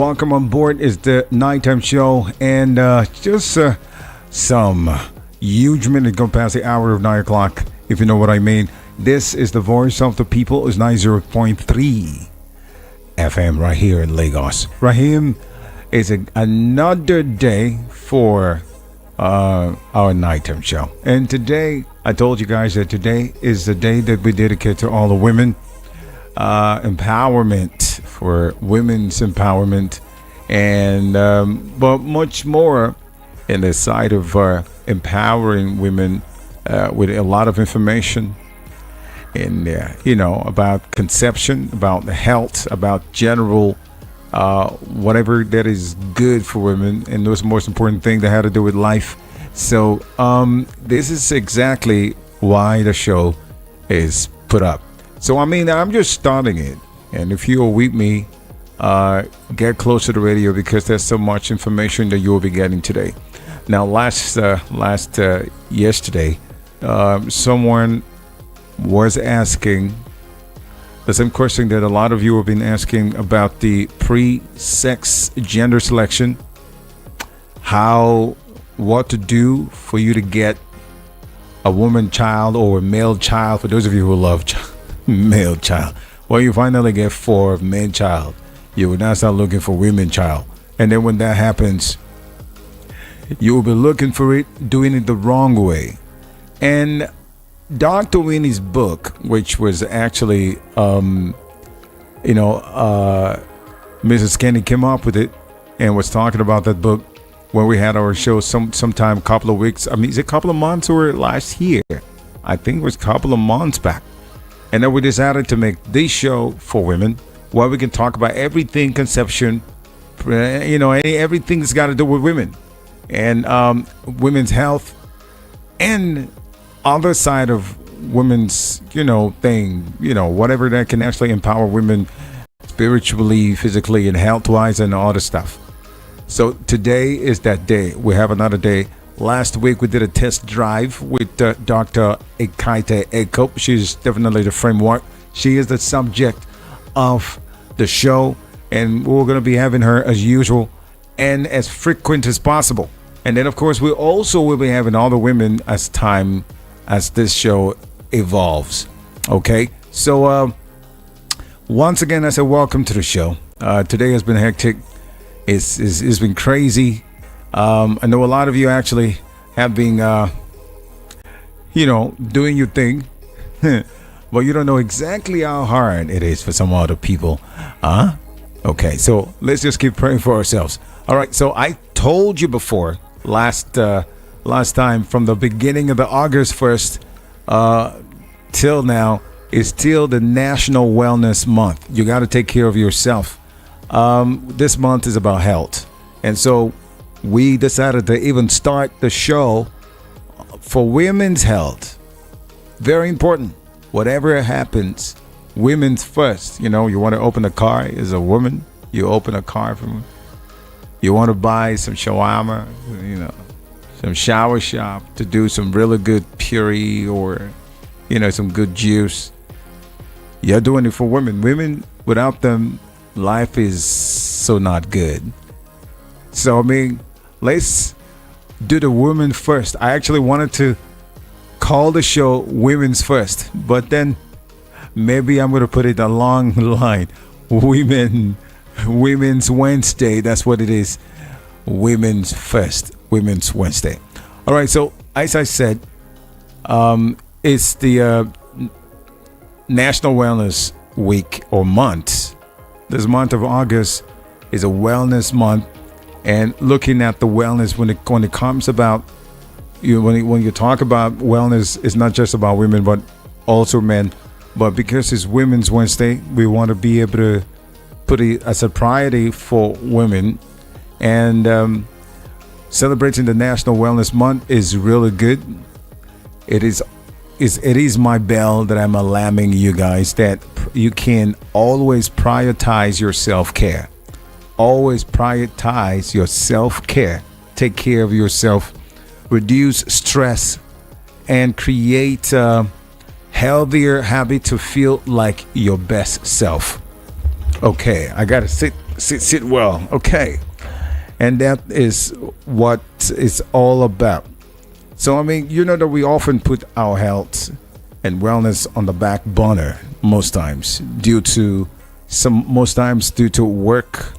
Welcome on board. It's the nighttime show, and just some huge minute go past the hour of 9 o'clock, if you know what I mean. This is the voice of the people. It's 90.3 FM right here in Lagos. Rahim, it's another day for our nighttime show, and today I told you guys that today is the day that we dedicate to all the women. Empowerment for women's empowerment, and but much more in the side of empowering women with a lot of information in about conception, about the health, about general whatever that is good for women, and those most important thing that had to do with life. So this is exactly why the show is put up. So, I mean, I'm just starting it. And if you're with me, get close to the radio because there's so much information that you'll be getting today. Now, yesterday, someone was asking the same question that a lot of you have been asking about the pre-sex gender selection. What to do for you to get a woman child or a male child, for those of you who love male child. Well, you finally get 4 male child. You will now start looking for women child. And then when that happens, you will be looking for it, doing it the wrong way. And Dr. Winnie's book, which was actually, Mrs. Kenny came up with it and was talking about that book when we had our show sometime couple of weeks. I mean, is it a couple of months or last year? I think it was a couple of months back. And then we decided to make this show for women, where we can talk about everything conception, everything that's got to do with women and women's health and other side of women's, whatever that can actually empower women spiritually, physically, and health-wise and all the stuff. So today is that day. We have another day. Last week, we did a test drive with Dr. Ekaite Eko. She's definitely the framework. She is the subject of the show, and we're going to be having her as usual and as frequent as possible. And then, of course, we also will be having all the women as this show evolves. Okay? So, once again, I said welcome to the show. Today has been hectic. It's been crazy. I know a lot of you actually have been, doing your thing, but you don't know exactly how hard it is for some other people. Okay, so let's just keep praying for ourselves. All right, so I told you before last time, from the beginning of the August 1st till now, is still the National Wellness Month. You got to take care of yourself. This month is about health, and so we decided to even start the show for women's health. Very important. Whatever happens, women's first. You want to open a car as a woman, you open a car from. You want to buy some shawarma, some shower shop to do some really good puree or, some good juice. You're doing it for women. Women, without them, life is so not good. So, I mean, let's do the women first. I actually wanted to call the show Women's First, but then maybe I'm going to put it along the line. Women's Wednesday. That's what it is. Women's First. Women's Wednesday. All right. So, as I said, it's the National Wellness Week or month. This month of August is a wellness month. And looking at the wellness when it comes about when you talk about wellness, it's not just about women but also men. But because it's Women's Wednesday, we want to be able to put it as a priority for women. And celebrating the National Wellness Month is really good. It is my bell that I'm alarming you guys that you can always prioritize your self-care. Always prioritize your self-care. Take care of yourself. Reduce stress and create a healthier habit to feel like your best self. Okay, I gotta sit Sit well. Okay. And that is what it's all about. So, I mean, you know that we often put our health and wellness on the back burner most times most times due to work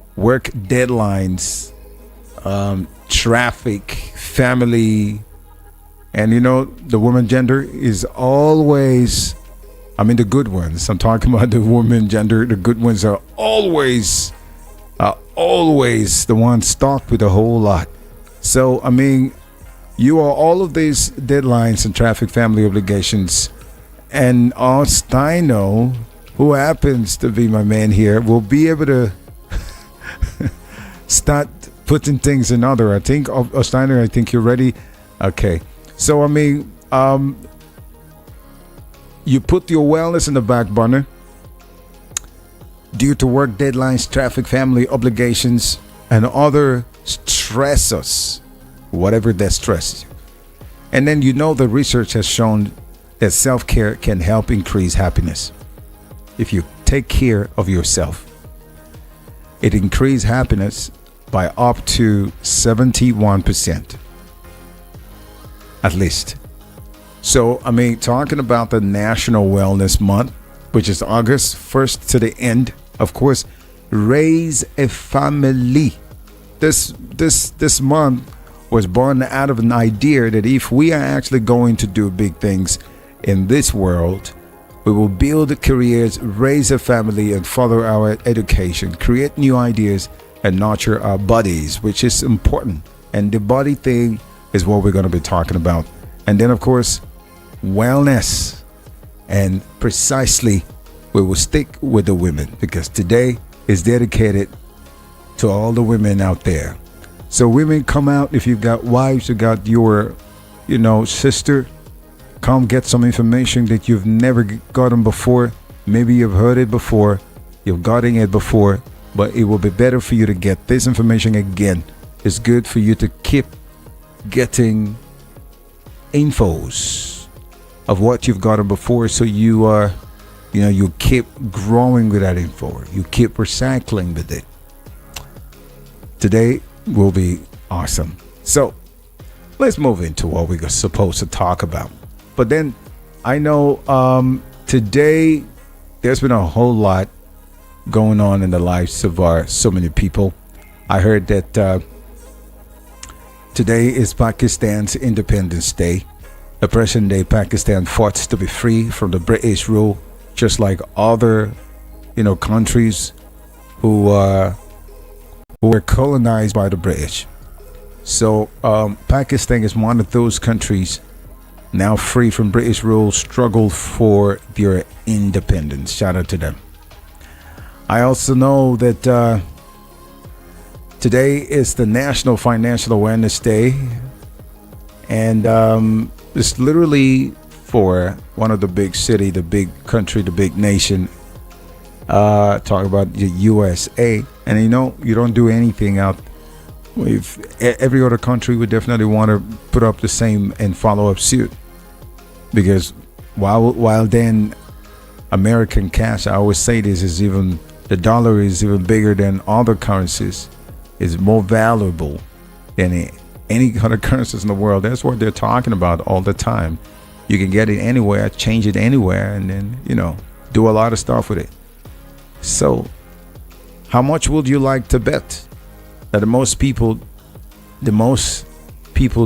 deadlines, traffic, family, and the woman gender is always, I mean, the good ones. I'm talking about the woman gender. The good ones are always the ones stocked with a whole lot. So, I mean, you are all of these deadlines and traffic, family obligations, and Steino, who happens to be my man here, will be able to start putting things in order. I think, Steiner, I think you're ready. Okay. So, I mean, you put your wellness in the back burner due to work deadlines, traffic, family obligations, and other stressors, whatever that stresses you. And then the research has shown that self-care can help increase happiness. If you take care of yourself, it increases happiness by up to 71%. At least. So, I mean, talking about the National Wellness Month, which is August 1st to the end, of course, Raise a Family. This month was born out of an idea that if we are actually going to do big things in this world, we will build careers, raise a family, and further our education, create new ideas, and nurture our bodies, which is important. And the body thing is what we're going to be talking about. And then, of course, wellness. And precisely, we will stick with the women because today is dedicated to all the women out there. So women, come out. If you've got wives, you got your, sister, come get some information that you've never gotten before. Maybe you've heard it before, you've gotten it before, but it will be better for you to get this information again. It's good for you to keep getting infos of what you've gotten before, so you are, you keep growing with that info. You keep recycling with it. Today will be awesome. So let's move into what we're supposed to talk about. But then I know today there's been a whole lot going on in the lives of so many people. I heard that today is Pakistan's Independence Day. The present day Pakistan fought to be free from the British rule, just like other, countries who were colonized by the British. So Pakistan is one of those countries now free from British rule, struggled for their independence. Shout out to them. I also know that today is the National Financial Awareness Day, and it's literally for one of the big city, the big country, the big nation. Talk about the USA, and you don't do anything out. If every other country would definitely want to put up the same and follow up suit, because while then American cash, I always say this, is even the dollar is even bigger than other currencies, is more valuable than any other currencies in the world. That's what they're talking about all the time. You can get it anywhere, change it anywhere, and then do a lot of stuff with it. So how much would you like to bet that the most people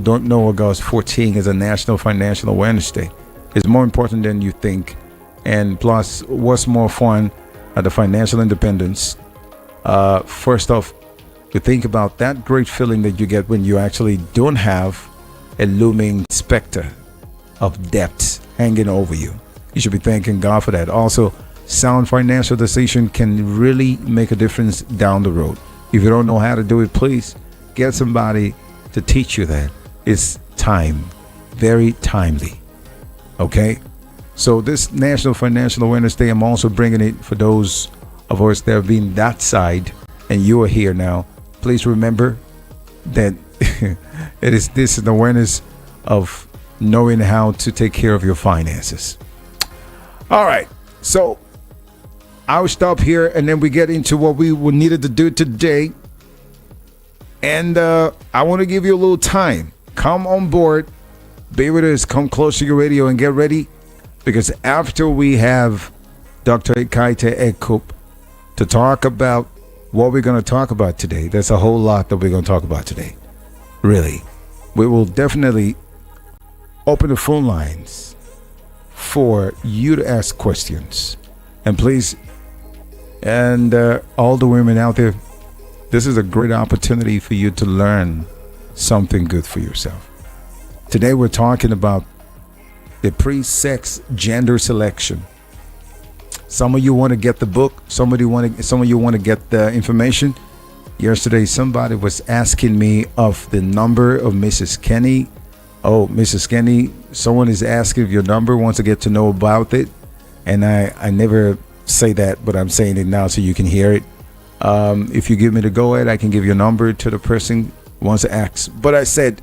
don't know August 14 is a National Financial Awareness Day? It's more important than you think. And plus, what's more fun at the financial independence? First off, you think about that great feeling that you get when you actually don't have a looming specter of debt hanging over you. You should be thanking God for that. Also, sound financial decision can really make a difference down the road. If you don't know how to do it, please get somebody to teach you that. It's time, very timely. Okay? So this National Financial Awareness Day, I'm also bringing it for those of us that have been that side and you are here now. Please remember that this is an awareness of knowing how to take care of your finances. All right. So I'll stop here and then we get into what we needed to do today. And I want to give you a little time. Come on board. Be with us. Come close to your radio and get ready. Because after we have Dr. Ekaite Ekup to talk about what we're going to talk about today, there's a whole lot that we're going to talk about today. Really. We will definitely open the phone lines for you to ask questions. And please, and all the women out there, this is a great opportunity for you to learn something good for yourself. Today we're talking about the pre-sex gender selection. Some of you want to get the book. Some of you want to get the information. Yesterday, somebody was asking me of the number of Mrs. Kenny. Oh, Mrs. Kenny, someone is asking if your number, wants to get to know about it. And I never say that, but I'm saying it now so you can hear it. If you give me the go ahead, I can give your number to the person who wants to ask. But I said,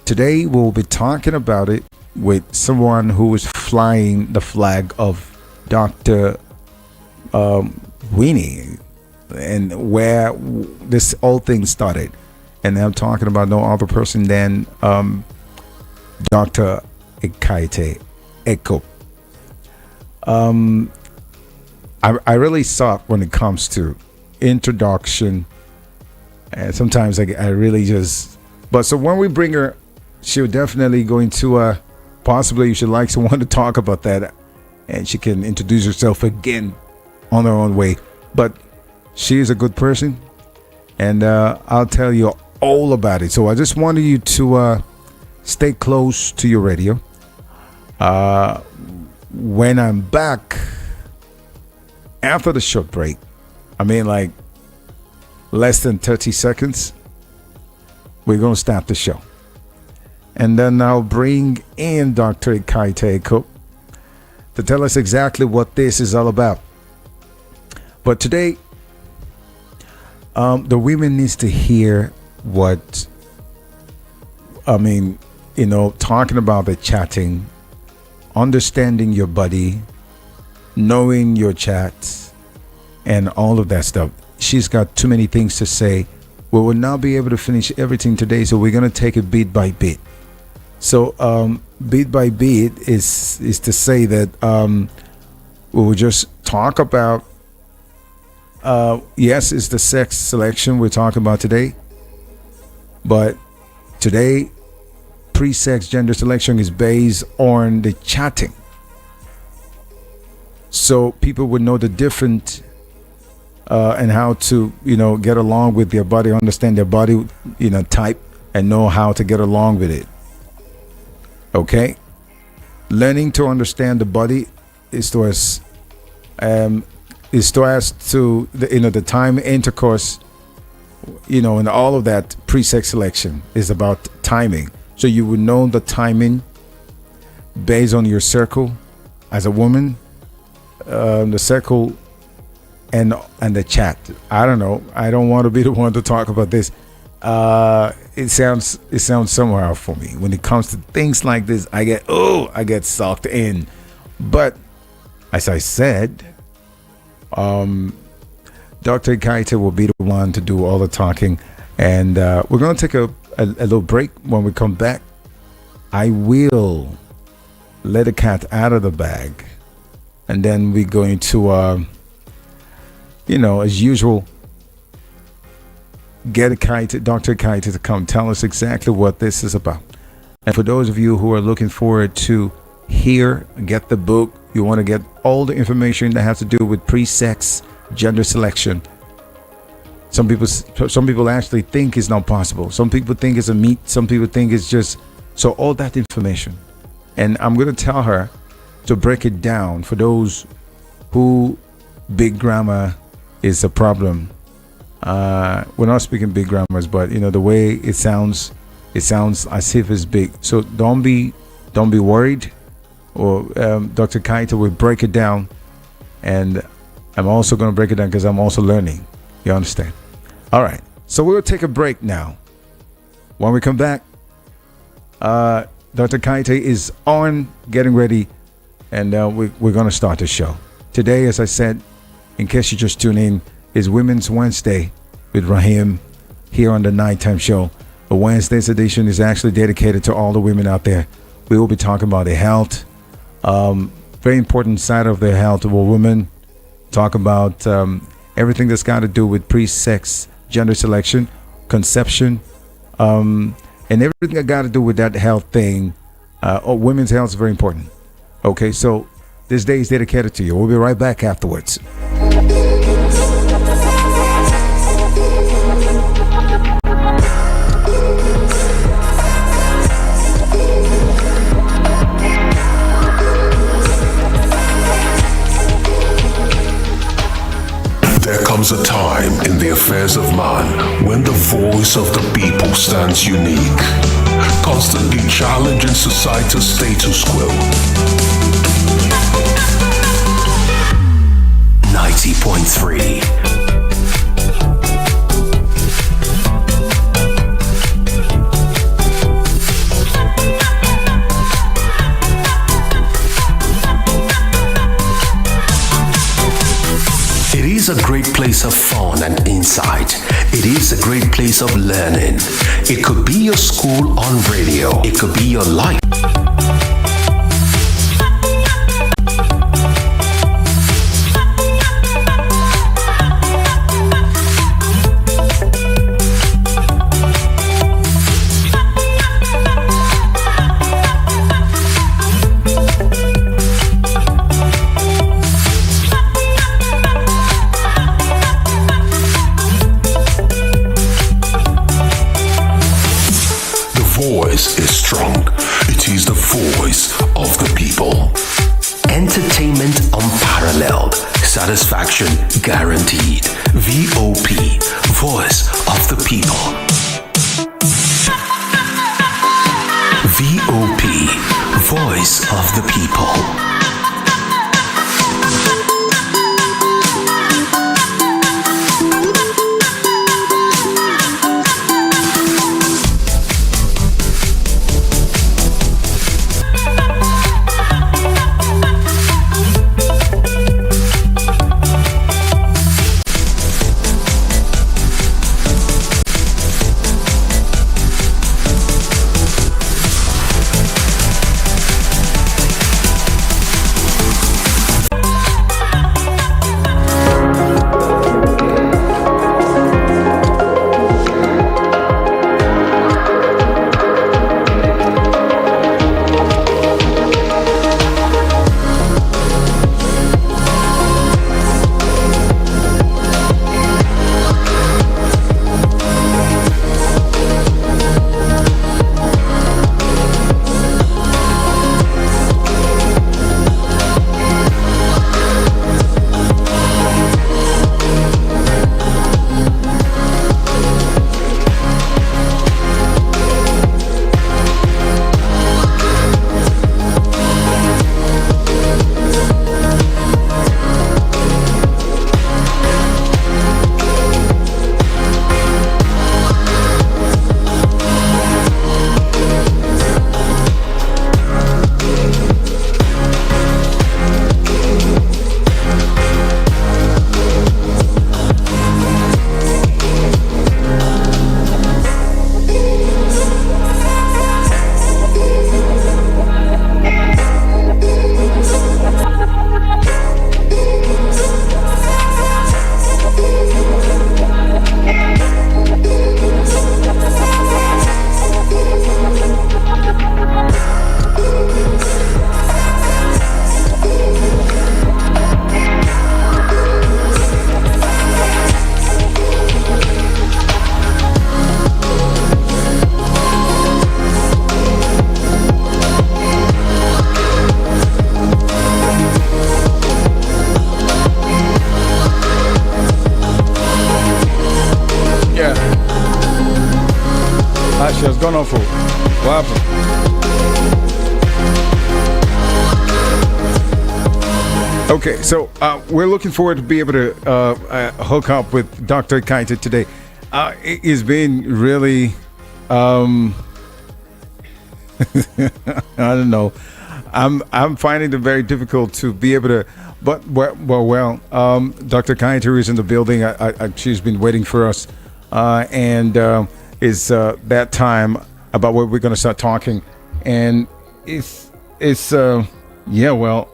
today we'll be talking about it with someone who is flying the flag of Dr. Winnie and where this whole thing started. And I'm talking about no other person than Dr. Ekaite Ekup. I really suck when it comes to introduction, and sometimes I really just, but so when we bring her, she'll definitely going to possibly, you should like someone to talk about that, and she can introduce herself again on her own way. But she is a good person, and I'll tell you all about it. So I just wanted you to stay close to your radio. When I'm back after the short break, I mean, like less than 30 seconds, we're going to start the show. And then I'll bring in Dr. Ekaite Ekup to tell us exactly what this is all about. But today, the women needs to hear what, I mean, you know, talking about the chatting, understanding your body, knowing your chats, and all of that stuff. She's got too many things to say. We will not be able to finish everything today, so we're going to take it bit by bit. So bit by bit is to say that we will just talk about, yes, it's the sex selection we're talking about today. But today, pre-sex gender selection is based on the chatting. So people would know the different and how to, you know, get along with their body, understand their body, you know, type, and know how to get along with it. Okay? Learning to understand the body is to us, to the, you know, the time intercourse, you know, and all of that pre-sex selection is about timing. So you would know the timing based on your circle as a woman, the circle and the chat. I don't know. I don't want to be the one to talk about this. It sounds somehow for me when it comes to things like this. I get sucked in. But as I said, Dr. Ekaite will be the one to do all the talking, and we're going to take a little break. When we come back, I will let the cat out of the bag, and then we're going to you know, as usual, get Dr. Ekaite to come tell us exactly what this is about. And for those of you who are looking forward to get the book, you want to get all the information that has to do with pre-sex gender selection. Some people actually think it's not possible. Some people think it's a myth. Some people think it's just, so all that information. And I'm going to tell her to break it down for those who big grammar is a problem. We're not speaking big grammars, but you know the way it sounds as if it's big. So don't be worried. Or Dr. Ekaite will break it down, and I'm also going to break it down because I'm also learning. You understand? All right. So we'll take a break now. When we come back, Dr. Ekaite is on, getting ready, and we're going to start the show today. As I said, in case you just tune in, is Women's Wednesday with Rahim here on the Nighttime Show. The Wednesday's edition is actually dedicated to all the women out there. We will be talking about their health, very important side of their health of a woman. Talk about everything that's got to do with pre-sex gender selection, conception, and everything that got to do with that health thing. Women's health is very important. Okay, so this day is dedicated to you. We'll be right back afterwards. There comes a time in the affairs of man when the voice of the people stands unique, constantly challenging society's status quo. 90.3 It is a great place of fun and insight. It is a great place of learning. It could be your school on radio. It could be your life. Is strong. It is the voice of the people. Entertainment unparalleled. Satisfaction guaranteed. VOP, voice of the people. VOP, voice of the people. What's going on, fool? What happened? Okay, so we're looking forward to be able to hook up with Dr. Kaita today. It's been really, I don't know. I'm finding it very difficult to be able to But Dr. Kaito is in the building. She's been waiting for us, and it's that time about what we're going to start talking, and it's yeah. Well,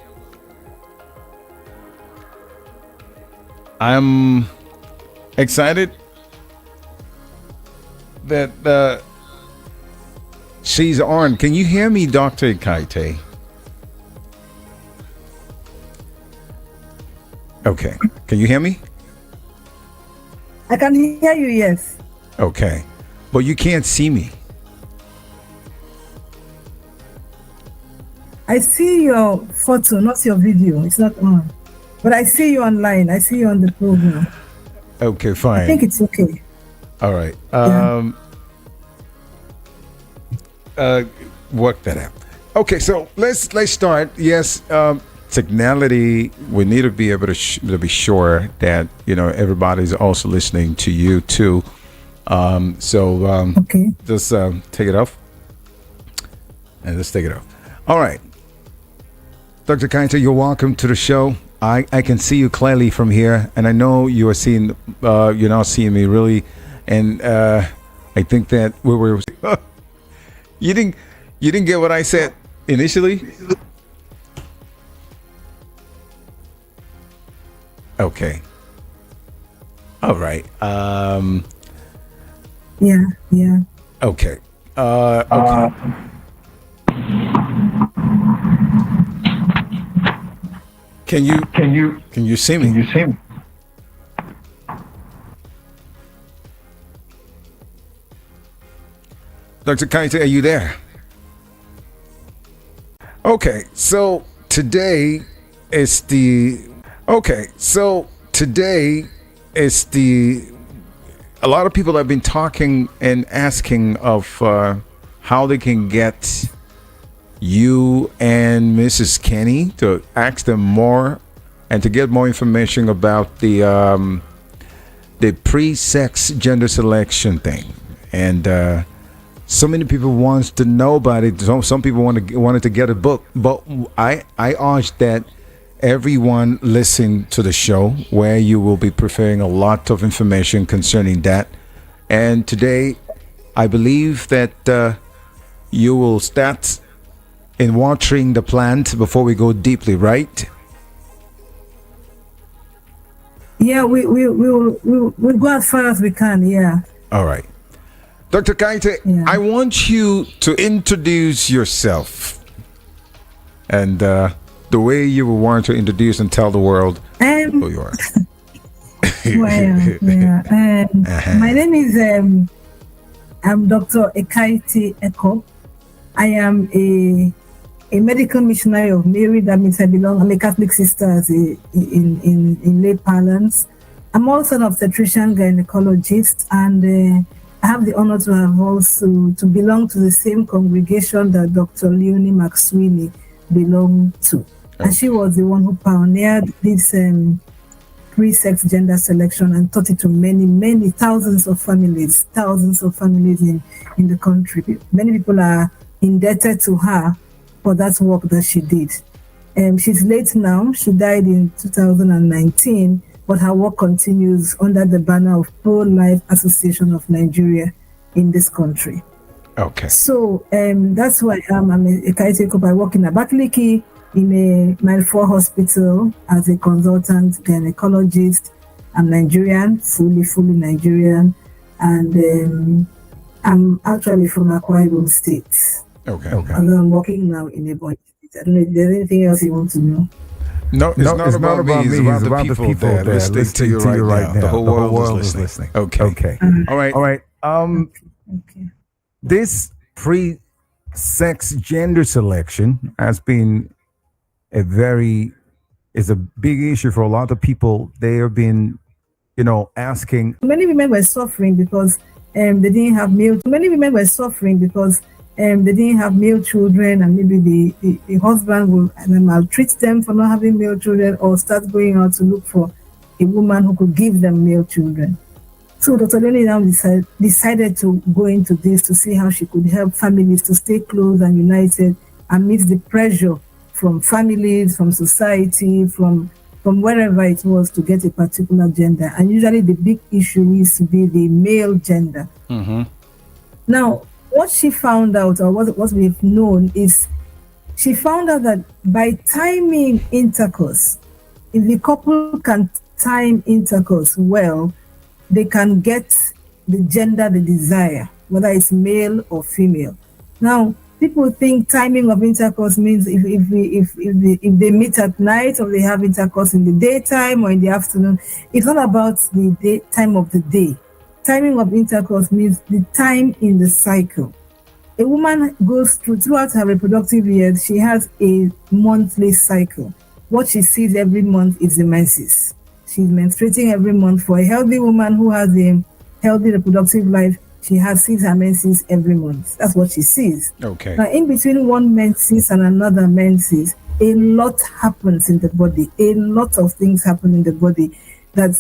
I'm excited that she's on. Can you hear me, Dr. Kaite? Okay. Can you hear me? I can hear you, yes. Okay. But you can't see me. I see your photo, not your video. It's not on. But I see you online. I see you on the program. Okay, fine. I think it's okay. All right. Work that out. Okay, so let's start. Yes, technicality, we need to be able to be sure that everybody's also listening to you too. Okay. Just take it off, and let's take it off. All right, Dr. Kaito, you're welcome to the show. I can see you clearly from here, and I know you are seeing. You're not seeing me really, and I think that we were. You didn't get what I said initially. Okay. All right. Yeah. Okay. Okay. Can you see me? Dr. Kaite, are you there? Okay, so today is the a lot of people have been talking and asking of how they can get you and Mrs. Kenny to ask them more and to get more information about the pre-sex gender selection thing. And so many people wants to know about it. Some people wanted to get a book, but I urge that everyone listen to the show, where you will be preparing a lot of information concerning that. And today, I believe that you will start in watering the plant before we go deeply, right? Yeah, we'll go as far as we can. Yeah. All right. Dr. Kaite, Yeah. I want you to introduce yourself and the way you will want to introduce and tell the world who you are. Well, yeah. My name is I'm Dr. Ekaite Eko. I am a medical missionary of Mary. That means I'm a Catholic sister in lay parlance. I'm also an obstetrician gynecologist, and I have the honor to have also to belong to the same congregation that Dr. Leonie McSweeney belonged to. Okay. And she was the one who pioneered this pre-sex gender selection and taught it to many thousands of families in the country. Many people are indebted to her for that work that she did. She's late now. She died in 2019, but her work continues under the banner of Pro-Life Association of Nigeria in this country. Okay. So that's who I am. I'm a Kaite Eko. I work in Abakaliki in a Mile 4 hospital as a consultant gynecologist. I'm Nigerian, fully Nigerian, and I'm actually from Akwa Ibom State. Okay. And I'm working now in a boy. I don't know if there's anything else you want to know. No, it's not about me. It's about the people that are listening to you right now. The whole world is listening. Okay. All right. Okay. This pre-sex gender selection has been is a big issue for a lot of people. They have been, asking. Many women were suffering because they didn't have male. Many women were suffering because they didn't have male children, and maybe the husband will maltreat them for not having male children, or start going out to look for a woman who could give them male children. So Dr. Leonie now decided to go into this to see how she could help families to stay close and united amidst the pressure from families, from society, from wherever it was to get a particular gender. And usually the big issue is to be the male gender. Mm-hmm. Now, what she found out, or what we've known, is she found out that by timing intercourse, if the couple can time intercourse well, they can get the gender they desire, whether it's male or female. Now, people think timing of intercourse means if they meet at night or they have intercourse in the daytime or in the afternoon. It's not about the time of the day. Timing of intercourse means the time in the cycle. A woman goes throughout her reproductive years, she has a monthly cycle. What she sees every month is the menses. She's menstruating every month. For a healthy woman who has a healthy reproductive life, she sees her menses every month. That's what she sees. Okay. Now, in between one menses and another menses, a lot happens in the body. A lot of things happen in the body that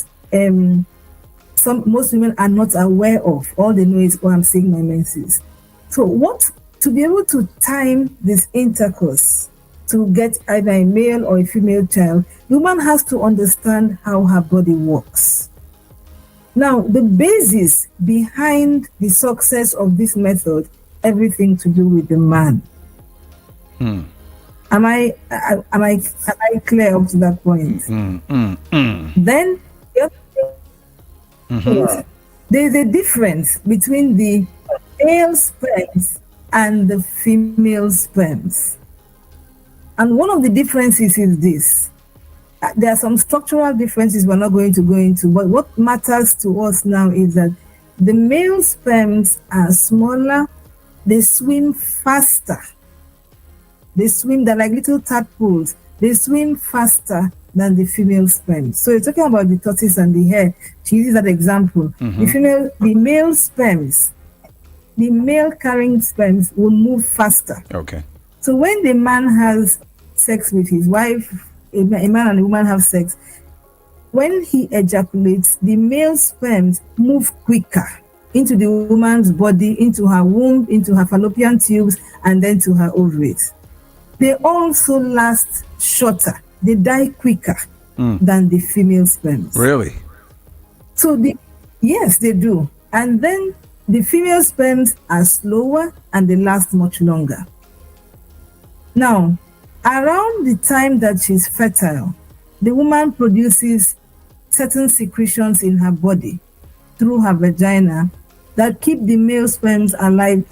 most women are not aware of. All they know is, oh, I'm seeing my menses. So to be able to time this intercourse to get either a male or a female child, the woman has to understand how her body works. Now, the basis behind the success of this method, everything to do with the man. Am I clear up to that point? Then the other thing is, there's a difference between the male sperms and the female sperms. And one of the differences is this. There are some structural differences we're not going to go into, but what matters to us now is that the male sperms are smaller, they swim faster. They're like little tadpoles. They swim faster than the female sperms. So you're talking about the tortoise and the hare. She uses that example. The male sperms, the male carrying sperms will move faster. Okay. So when the man has sex with his wife, a man and a woman have sex, when he ejaculates, the male sperms move quicker into the woman's body, into her womb, into her fallopian tubes, and then to her ovaries. They also last shorter. They die quicker than the female sperms. Really? So yes, they do. And then the female sperms are slower and they last much longer. Now, around the time that she's fertile, the woman produces certain secretions in her body through her vagina that keep the male sperms alive,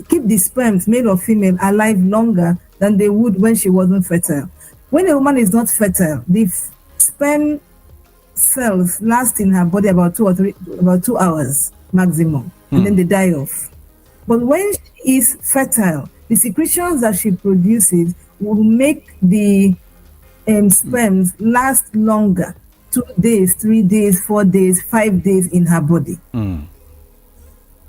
keep the sperms, male or female, alive longer than they would when she wasn't fertile. When a woman is not fertile, the sperm cells last in her body about 2 hours maximum, and then they die off. But when she is fertile, the secretions that she produces will make the sperms last longer, 2 days, 3 days, 4 days, 5 days in her body.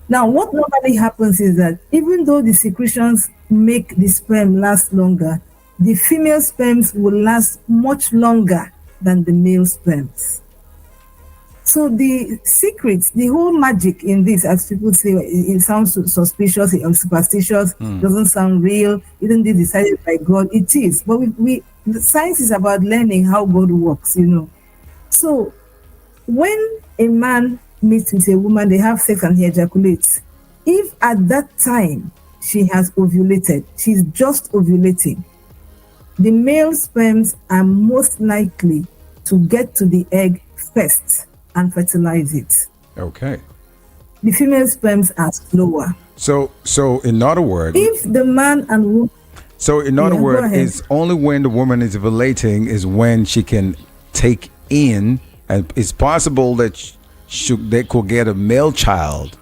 Now, what normally happens is that even though the secretions make the sperm last longer, the female sperms will last much longer than the male sperms. So the secret, the whole magic in this, as people say, it sounds suspicious or superstitious, doesn't sound real, isn't this decided by God? It is. But science is about learning how God works, you know. So when a man meets with a woman, they have sex and he ejaculates. If at that time she has ovulated, she's just ovulating, the male sperms are most likely to get to the egg first and fertilize it. Okay. The female sperms are slower. So in other words, if the man and woman, it's only when the woman is ovulating is when she can take in, and it's possible that they could get a male child.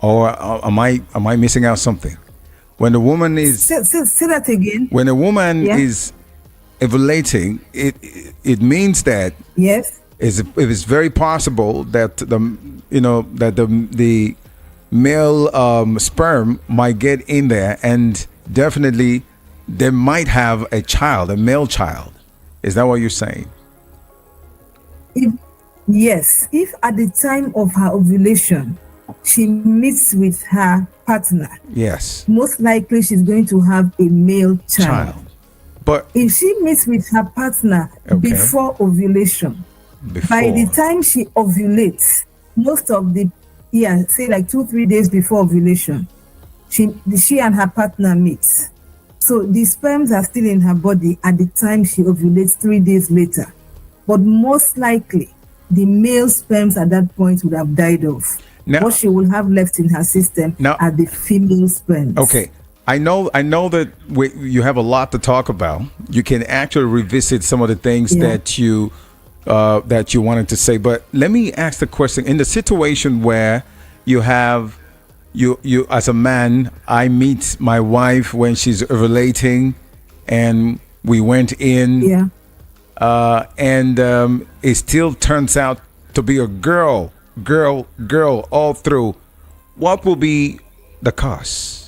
Or am I missing out something? When the woman is say that again. When a woman is ovulating, it means that yes, it is very possible that the male sperm might get in there, and definitely they might have a child, a male child. Is that what you're saying? Yes, if at the time of her ovulation she meets with her partner, yes, most likely she's going to have a male child. But if she meets with her partner before ovulation, by the time she ovulates, most of the say like 2-3 days before ovulation, she and her partner meet. So the sperms are still in her body at the time she ovulates 3 days later. But most likely, the male sperms at that point would have died off. Now, what she will have left in her system are the female sperms. Okay. I know that you have a lot to talk about. You can actually revisit some of the things that you wanted to say. But let me ask the question. In the situation where you have you as a man, I meet my wife when she's ovulating, and we went in, and it still turns out to be a girl all through. What will be the cause?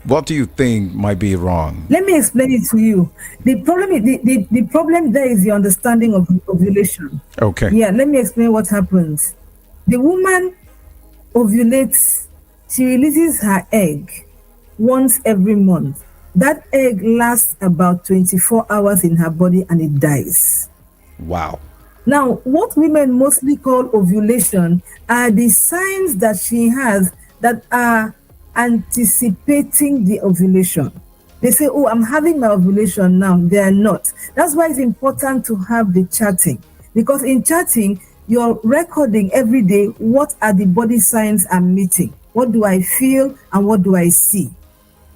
What do you think might be wrong? Let me explain it to you. The problem there is the understanding of ovulation. Okay. Yeah, let me explain what happens. The woman ovulates. She releases her egg once every month. That egg lasts about 24 hours in her body and it dies. Wow. Now, what women mostly call ovulation are the signs that she has that are anticipating the ovulation. They say, oh, I'm having my ovulation now. They are not. That's why it's important to have the charting. Because in charting, you're recording every day what are the body signs I'm meeting. What do I feel and what do I see?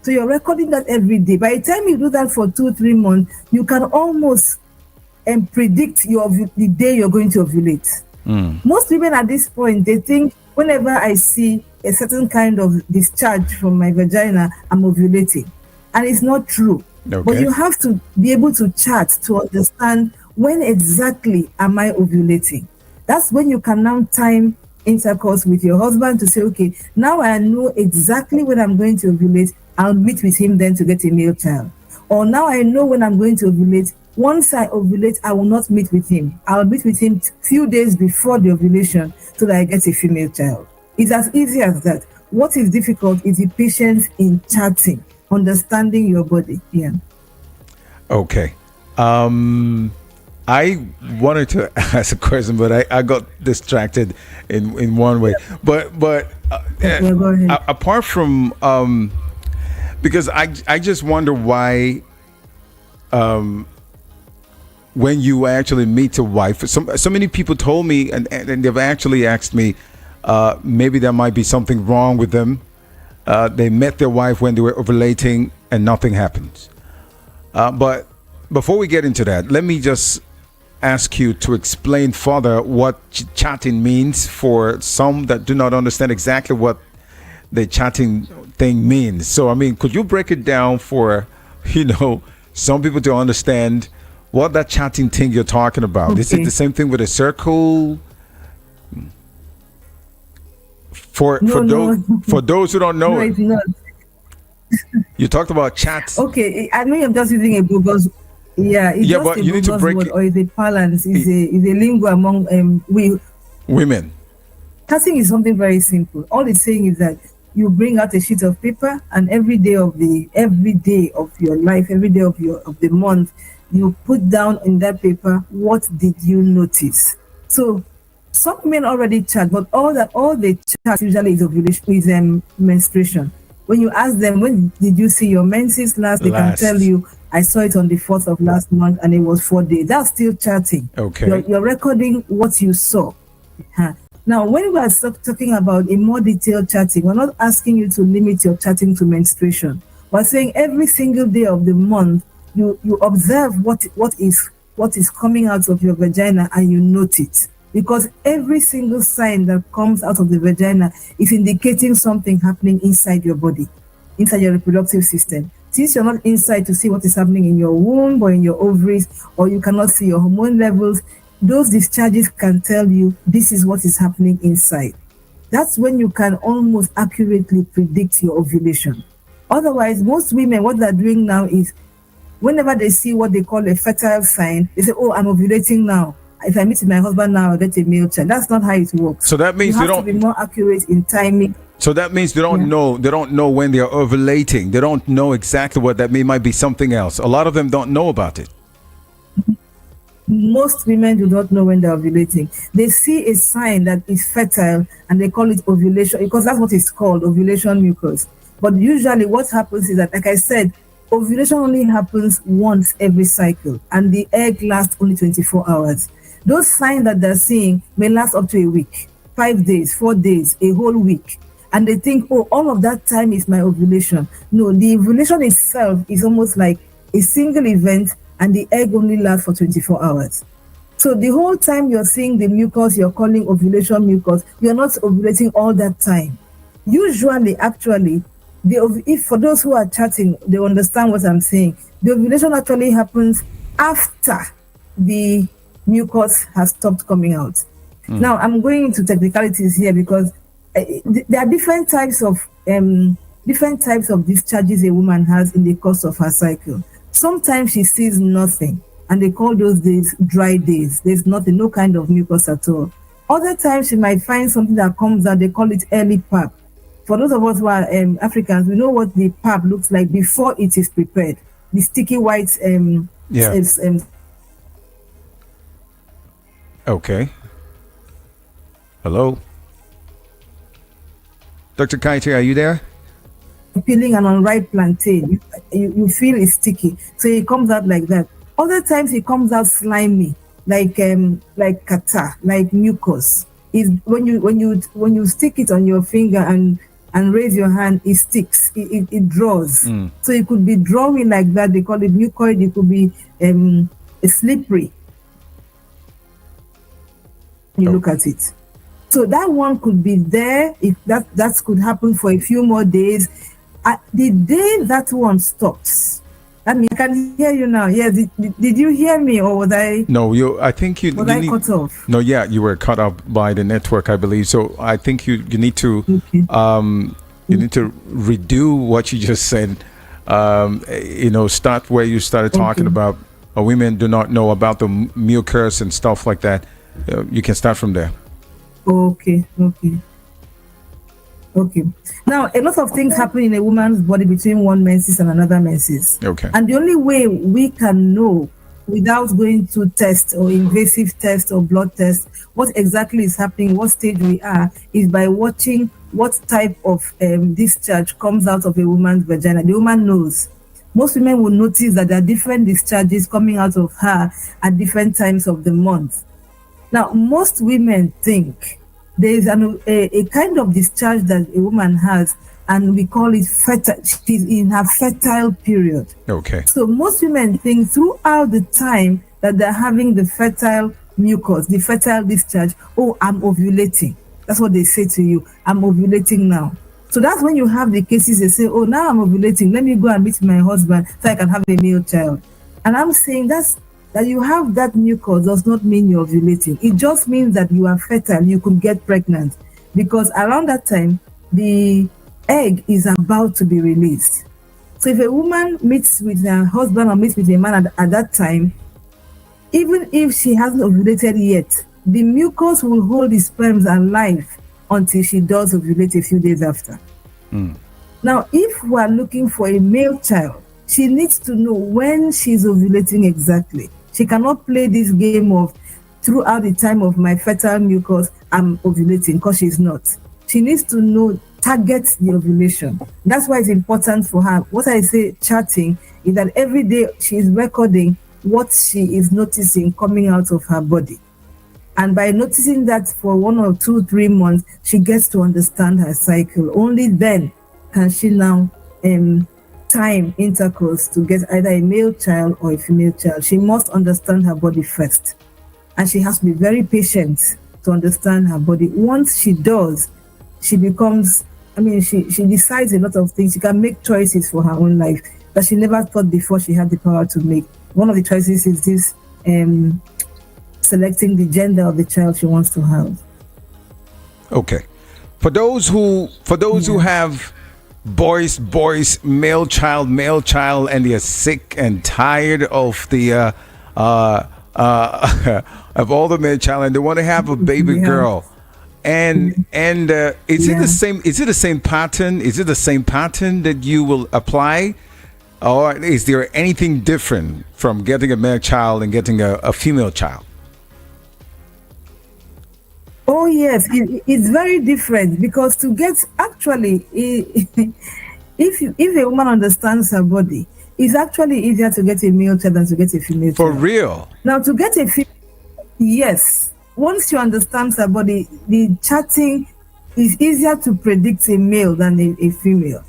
So you're recording that every day. By the time you do that for 2-3 months, you can almost predict the day you're going to ovulate. Most women at this point, they think whenever I see a certain kind of discharge from my vagina, I'm ovulating. And it's not true. Okay. But you have to be able to chart to understand when exactly am I ovulating. That's when you can now time intercourse with your husband to say, okay, now I know exactly when I'm going to ovulate. I'll meet with him then to get a male child. Or now I know when I'm going to ovulate. Once I ovulate, I will not meet with him. I'll meet with him few days before the ovulation so that I get a female child. It's as easy as that. What is difficult is the patience in charting, understanding your body. Yeah. Okay. I wanted to ask a question, but I got distracted in one way. But go ahead. Apart from because I just wonder why when you actually meet a wife, so many people told me and they've actually asked me maybe there might be something wrong with them. They met their wife when they were ovulating and nothing happens. But before we get into that, let me just ask you to explain further what chatting means for some that do not understand exactly what the chatting thing means. So, I mean, could you break it down for, some people to understand what that chatting thing you're talking about? Okay. Is it the same thing with a circle? For those who don't know, it's not. You talked about chats. Okay, I know I'm just using a Google's. Yeah, it's just but you need to break it, or is a parlance, is a lingua among women. Chatting is something very simple. All it's saying is that you bring out a sheet of paper, and every day of your life, every day of the month, you put down in that paper what did you notice. So some men already chat, but all they chat usually is ovulation, is menstruation. When you ask them, when did you see your menses last? They can tell you, I saw it on the 4th of last month and it was 4 days. That's still chatting. Okay. You're recording what you saw. Now, when we are talking about a more detailed chatting, we're not asking you to limit your chatting to menstruation. We're saying every single day of the month, you observe what is coming out of your vagina and you note it. Because every single sign that comes out of the vagina is indicating something happening inside your body, inside your reproductive system. Since you're not inside to see what is happening in your womb or in your ovaries, or you cannot see your hormone levels, those discharges can tell you this is what is happening inside. That's when you can almost accurately predict your ovulation. Otherwise, most women, what they're doing now is whenever they see what they call a fertile sign, they say, oh, I'm ovulating now. If I meet my husband now, I'll get a male child. That's not how it works. So that means you have to be more accurate in timing So that means they don't know. They don't know when they're ovulating. They don't know exactly what that means. Might be something else. A lot of them don't know about it. Most women do not know when they're ovulating. They see a sign that is fertile and they call it ovulation because that's what it's called, ovulation mucus. But usually what happens is that, like I said, ovulation only happens once every cycle and the egg lasts only 24 hours. Those signs that they're seeing may last up to a week, 5 days, 4 days, a whole week. And they think, oh, all of that time is my ovulation. No, the ovulation itself is almost like a single event and the egg only lasts for 24 hours. So the whole time you're seeing the mucus, you're calling ovulation mucus, you're not ovulating all that time. Usually, actually, if for those who are chatting, they understand what I'm saying. The ovulation actually happens after the mucus has stopped coming out. Now, I'm going into technicalities here because there are different types of discharges a woman has in the course of her cycle. Sometimes she sees nothing, and they call those days dry days. There's nothing, no kind of mucus at all. Other times she might find something that comes out. They call it early pap. For those of us who are Africans, we know what the pap looks like before it is prepared. The sticky white. Okay. Hello, Dr. Kaite, are you there? Peeling an unripe plantain, you feel it's sticky, so it comes out like that. Other times it comes out slimy, like kata, like mucus. Is when you stick it on your finger and raise your hand, it sticks, it draws. So it could be drawing like that. They call it mucoid. It could be slippery. You look at it. So that one could be there. If that could happen for a few more days. The day that one stops, I mean, I can hear you now. Yes, did you hear me, or was I? No, I think you. Was I cut off? No, yeah, you were cut off by the network, I believe. So I think you need to you need to redo what you just said. Start where you started talking about women do not know about the mucus and stuff like that. You can start from there. Okay. Now, a lot of things happen in a woman's body between one menses and another menses. Okay. And the only way we can know without going to test or invasive test or blood test what exactly is happening, what stage we are, is by watching what type of discharge comes out of a woman's vagina. The woman knows. Most women will notice that there are different discharges coming out of her at different times of the month. Now, most women think there is a kind of discharge that a woman has, and we call it fertile. She's in her fertile period. Okay. So most women think throughout the time that they're having the fertile mucus, the fertile discharge, oh, I'm ovulating. That's what they say to you. I'm ovulating now. So that's when you have the cases they say, oh, now I'm ovulating. Let me go and meet my husband so I can have a male child. And I'm saying that you have that mucus does not mean you're ovulating. It just means that you are fertile. You could get pregnant because around that time, the egg is about to be released. So if a woman meets with her husband or meets with a man at that time, even if she hasn't ovulated yet, the mucus will hold the sperms alive until she does ovulate a few days after. Now, if we are looking for a male child, she needs to know when she's ovulating exactly. She cannot play this game of throughout the time of my fertile mucus, I'm ovulating, because she's not. She needs to know, target the ovulation. That's why it's important for her. What I say chatting is that every day she is recording what she is noticing coming out of her body. And by noticing that for 1 or 2, 3 months, she gets to understand her cycle. Only then can she now time intercourse to get either a male child or a female child. She must understand her body first. And she has to be very patient to understand her body. Once she does, she becomes, she decides a lot of things. She can make choices for her own life that she never thought before she had the power to make. One of the choices is this selecting the gender of the child she wants to have. Okay. For those who have boys, male child, and they're sick and tired of the of all the male child, and they want to have a baby girl, And is it the same? Is it the same pattern? Is it the same pattern that you will apply, or is there anything different from getting a male child and getting a female child? Oh yes, it's very different because to get actually, if a woman understands her body, it's actually easier to get a male child than to get a female For child. real? Now to get a female, yes, once you understand her body, the chatting is easier to predict a male than a female.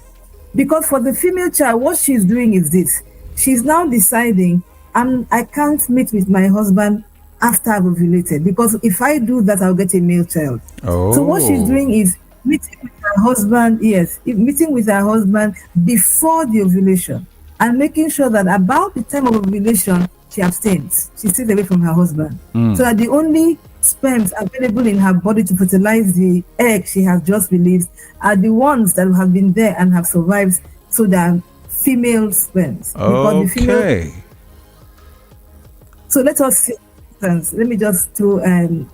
Because for the female child, what she's doing is this. She's now deciding, I can't meet with my husband after I've ovulated, because if I do that, I'll get a male child. Oh. So what she's doing is meeting with her husband, meeting with her husband before the ovulation and making sure that about the time of ovulation, she abstains. She stays away from her husband. So that the only sperms available in her body to fertilize the egg she has just released are the ones that have been there and have survived, so that female sperms. Okay. So let us see. Let me just throw an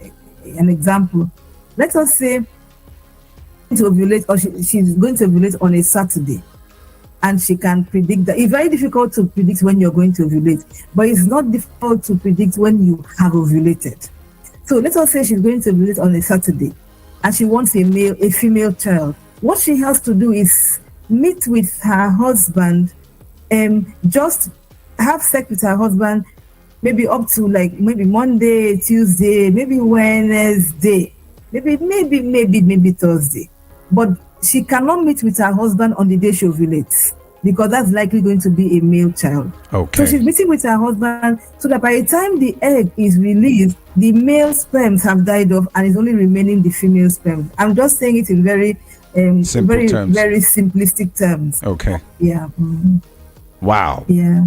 example. Let us say to ovulate, or she's going to ovulate on a Saturday, and she can predict that. It's very difficult to predict when you're going to ovulate, but it's not difficult to predict when you have ovulated. So let us say she's going to ovulate on a Saturday, and she wants a female child. What she has to do is meet with her husband, just have sex with her husband, maybe up to maybe Monday, Tuesday, maybe Wednesday, maybe Thursday. But she cannot meet with her husband on the day she ovulates, because that's likely going to be a male child. Okay. So she's meeting with her husband so that by the time the egg is released, the male sperms have died off and it's only remaining the female sperm. I'm just saying it in very terms. very simplistic terms. Okay. Yeah. Wow. Yeah.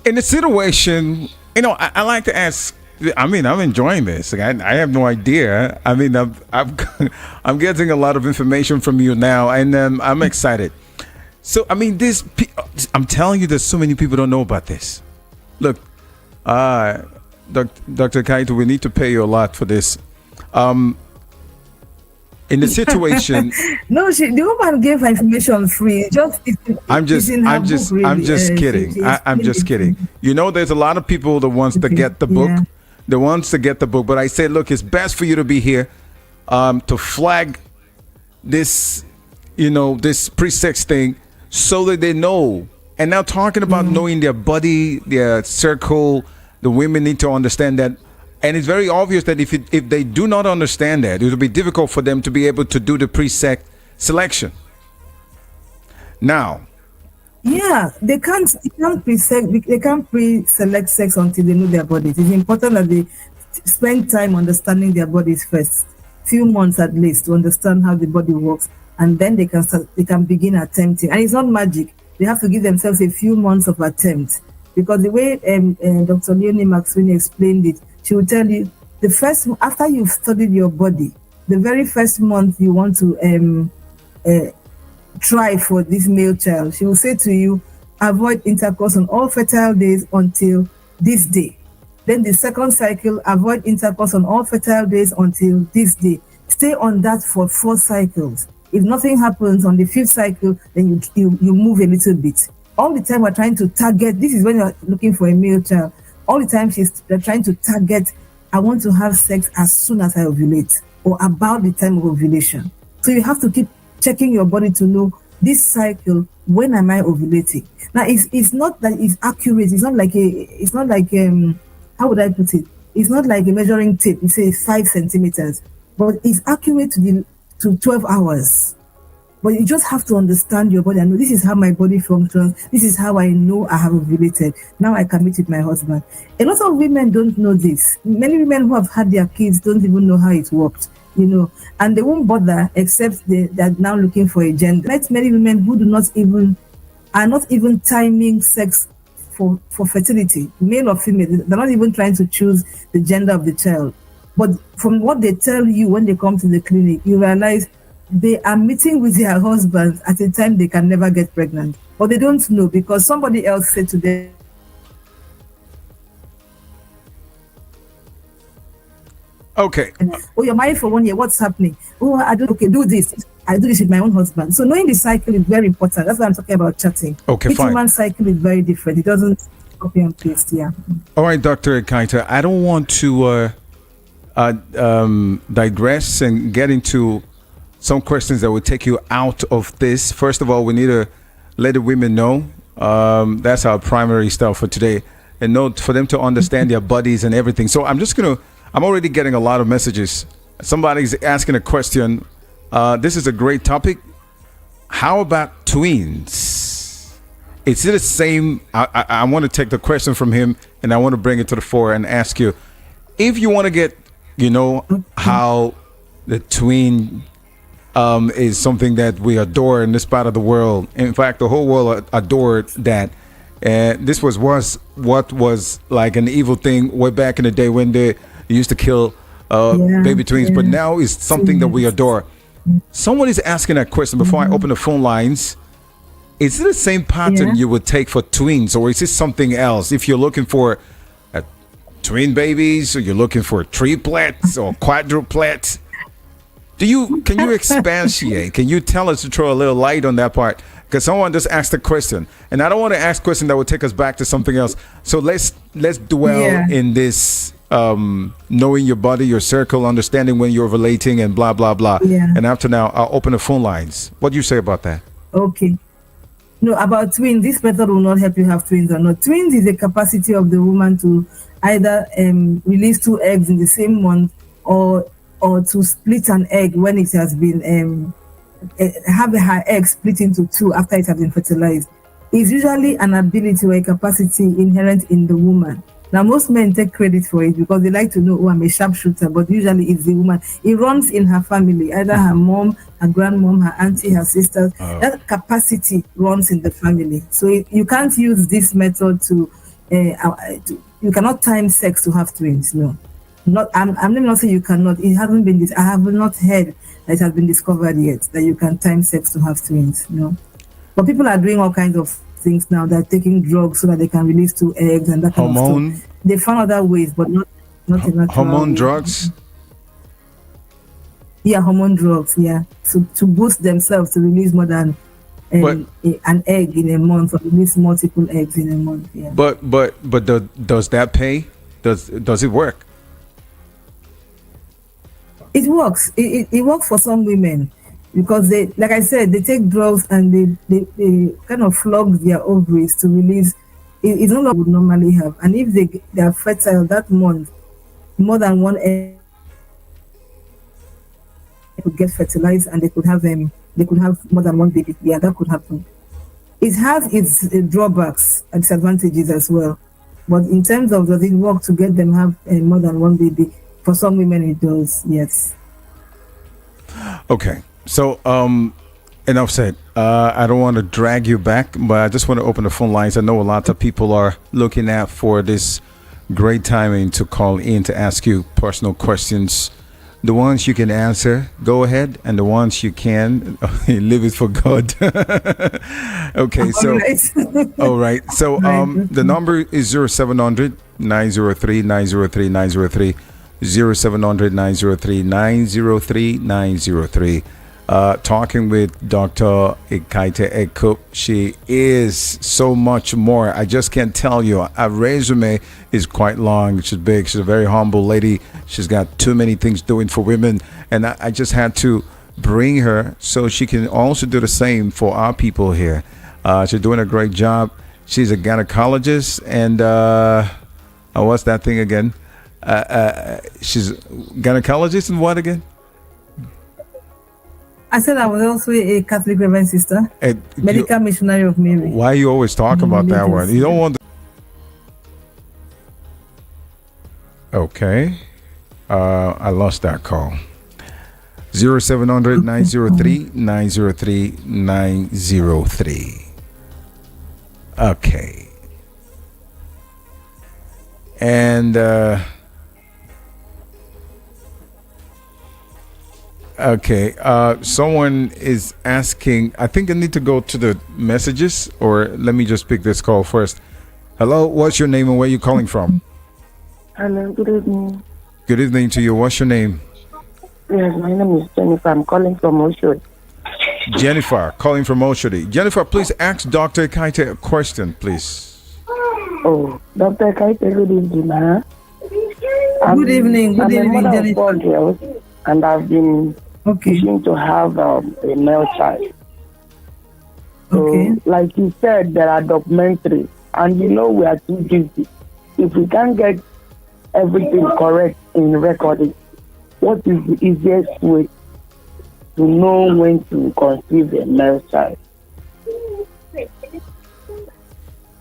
In the situation, I like to ask. I'm enjoying this. I have no idea. I'm getting a lot of information from you now, and I'm excited. So, I'm telling you, there's so many people don't know about this. Look, Dr. Kaito, we need to pay you a lot for this. In the situation, no, the woman gave her information free. I'm just kidding. I'm just kidding. There's a lot of people that wants to get the book. They wants to get the book, but I said, look, it's best for you to be here, to flag this, this pre-sex thing, so that they know. And now talking about knowing their body, their circle, the women need to understand that. And it's very obvious that if they do not understand that, it will be difficult for them to be able to do the pre-sex selection. Now, they can't pre-select sex until they know their bodies. It's important that they spend time understanding their bodies first, few months at least, to understand how the body works, and then they can begin attempting. And it's not magic. They have to give themselves a few months of attempt, because the way Dr. Leonie Maxwini explained it, she will tell you after you've studied your body, the very first month you want to try for this male child, she will say to you, avoid intercourse on all fertile days until this day. Then the second cycle, avoid intercourse on all fertile days until this day. Stay on that for 4 cycles. If nothing happens on the 5th cycle, then you move a little bit. All the time we're trying to target, this is when you're looking for a male child. All the time they're trying to target, I want to have sex as soon as I ovulate, or about the time of ovulation. So you have to keep checking your body to know this cycle, when am I ovulating? Now it's not that it's accurate. It's not like how would I put it? It's not like a measuring tape. It says 5 centimeters, but it's accurate to 12 hours. But you just have to understand your body and know, this is how my body functions. This is how I know I have ovulated. Now I can meet with my husband. A lot of women don't know this. Many women who have had their kids don't even know how it worked, and they won't bother except they're now looking for a gender. Met many women who are not even timing sex for fertility, male or female. They're not even trying to choose the gender of the child. But from what they tell you when they come to the clinic, you realize they are meeting with their husbands at a time they can never get pregnant. But they don't know, because somebody else said to them. Okay. Oh, you're married for 1 year. What's happening? Oh, I don't. Okay, do this. I do this with my own husband. So knowing the cycle is very important. That's why I'm talking about chatting. Okay, Each fine. woman's cycle is very different. It doesn't copy and paste. Yeah. All right, Dr. Ekaita, I don't want to digress and get into some questions that would take you out of this. First of all, we need to let the women know. That's our primary stuff for today. And note for them to understand their bodies and everything. So I'm already getting a lot of messages. Somebody's asking a question. This is a great topic. How about twins? Is it the same? I want to take the question from him and I want to bring it to the fore and ask you, if you want to get, how the twin is something that we adore in this part of the world. In fact, the whole world adored that. This was what was like an evil thing way back in the day when they used to kill baby twins, but now it's something that we adore. Someone is asking that question before I open the phone lines. Is it the same pattern you would take for twins, or is it something else? If you're looking for twin babies, or you're looking for triplets or quadruplets, can you expatiate? Can you tell us to throw a little light on that part? Because someone just asked a question, and I don't want to ask a question that would take us back to something else. So let's dwell in this knowing your body, your circle, understanding when you're ovulating, and blah blah blah. Yeah. And after now, I'll open the phone lines. What do you say about that? Okay. No, about twins, this method will not help you have twins or not. Twins is the capacity of the woman to either release 2 eggs in the same month, or to split an egg when it has been have her egg split into 2 after it has been fertilized. It's usually an ability or a capacity inherent in the woman. Now, most men take credit for it because they like to know, oh, I'm a sharpshooter, but usually it's the woman. It runs in her family, either her mom, her grandmom, her auntie, her sisters. That capacity runs in the family. So you can't use this method you cannot time sex to have twins. No. I'm not saying you cannot. It hasn't been I have not heard that it has been discovered yet that you can time sex to have twins. No. But people are doing all kinds of things now. They're taking drugs so that they can release 2 eggs and that kind of stuff. They found other ways, but not enough. Hormone drugs? Yeah, hormone drugs, yeah. So to boost themselves to release more than an egg in a month, or release multiple eggs in a month. Yeah. But does that pay? Does it work? It works. It works for some women because they, like I said, they take drugs and they kind of flog their ovaries to release. It's not what we would normally have. And if they are fertile that month, more than 1 egg could get fertilized, and they could have more than 1 baby. Yeah, that could happen. It has its drawbacks and disadvantages as well. But in terms of does it work to get them have more than 1 baby, for some women it does. Yes. Okay. So enough said. I don't want to drag you back, but I just want to open the phone lines. I know a lot of people are looking out for this great timing to call in to ask you personal questions. The ones you can answer, go ahead, and the ones you can, leave it for God. Okay, so all right. So the number is 0700 903 903 903 0700 903 903 903. Talking with Dr. Ekaita Ekup. She is so much more. I just can't tell you. Her resume is quite long. She's big. She's a very humble lady. She's got too many things doing for women. And I just had to bring her so she can also do the same for our people here. She's doing a great job. She's a gynecologist. And what's that thing again? She's gynecologist and what again? I said I was also a Catholic Reverend Sister, medical missionary of Mary. Why you always talk about that one? You don't want to. Okay. I lost that call. 0700 903 903 903. Okay. And okay, someone is asking, I think I need to go to the messages, or let me just pick this call first. Hello, what's your name and where are you calling from? Hello, good evening. Good evening to you. What's your name? Yes, my name is Jennifer. I'm calling from Oshodi. Jennifer, calling from Oshodi. Jennifer, please ask Dr. Kaite a question, please. Oh, Dr. Kaite, good evening, huh? Good evening. Good evening, I'm a mother of Jennifer. 4 girls, and I've been wishing to have a male child. So, Okay. like you said, there are documentaries, and you know we are too busy. If we can't get everything correct in recording, what is the easiest way to know when to conceive a male child?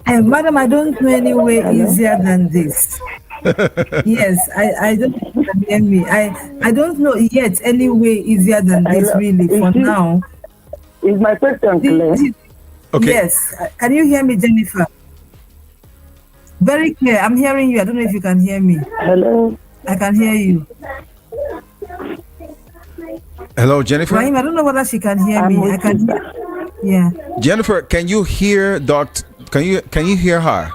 Madam, I don't know any way Hello? easier than this. Yes, I don't know if you can hear me. I don't know yet any way easier than this, Hello? really, for now. Is my question clear? Okay. Yes. Can you hear me, Jennifer? Very clear. I'm hearing you. I don't know if you can hear me. Hello? I can hear you. Hello, Jennifer. Rahim, I don't know whether she can hear I'm me. with I can you, hear. Yeah. Jennifer, can you hear Can you hear her?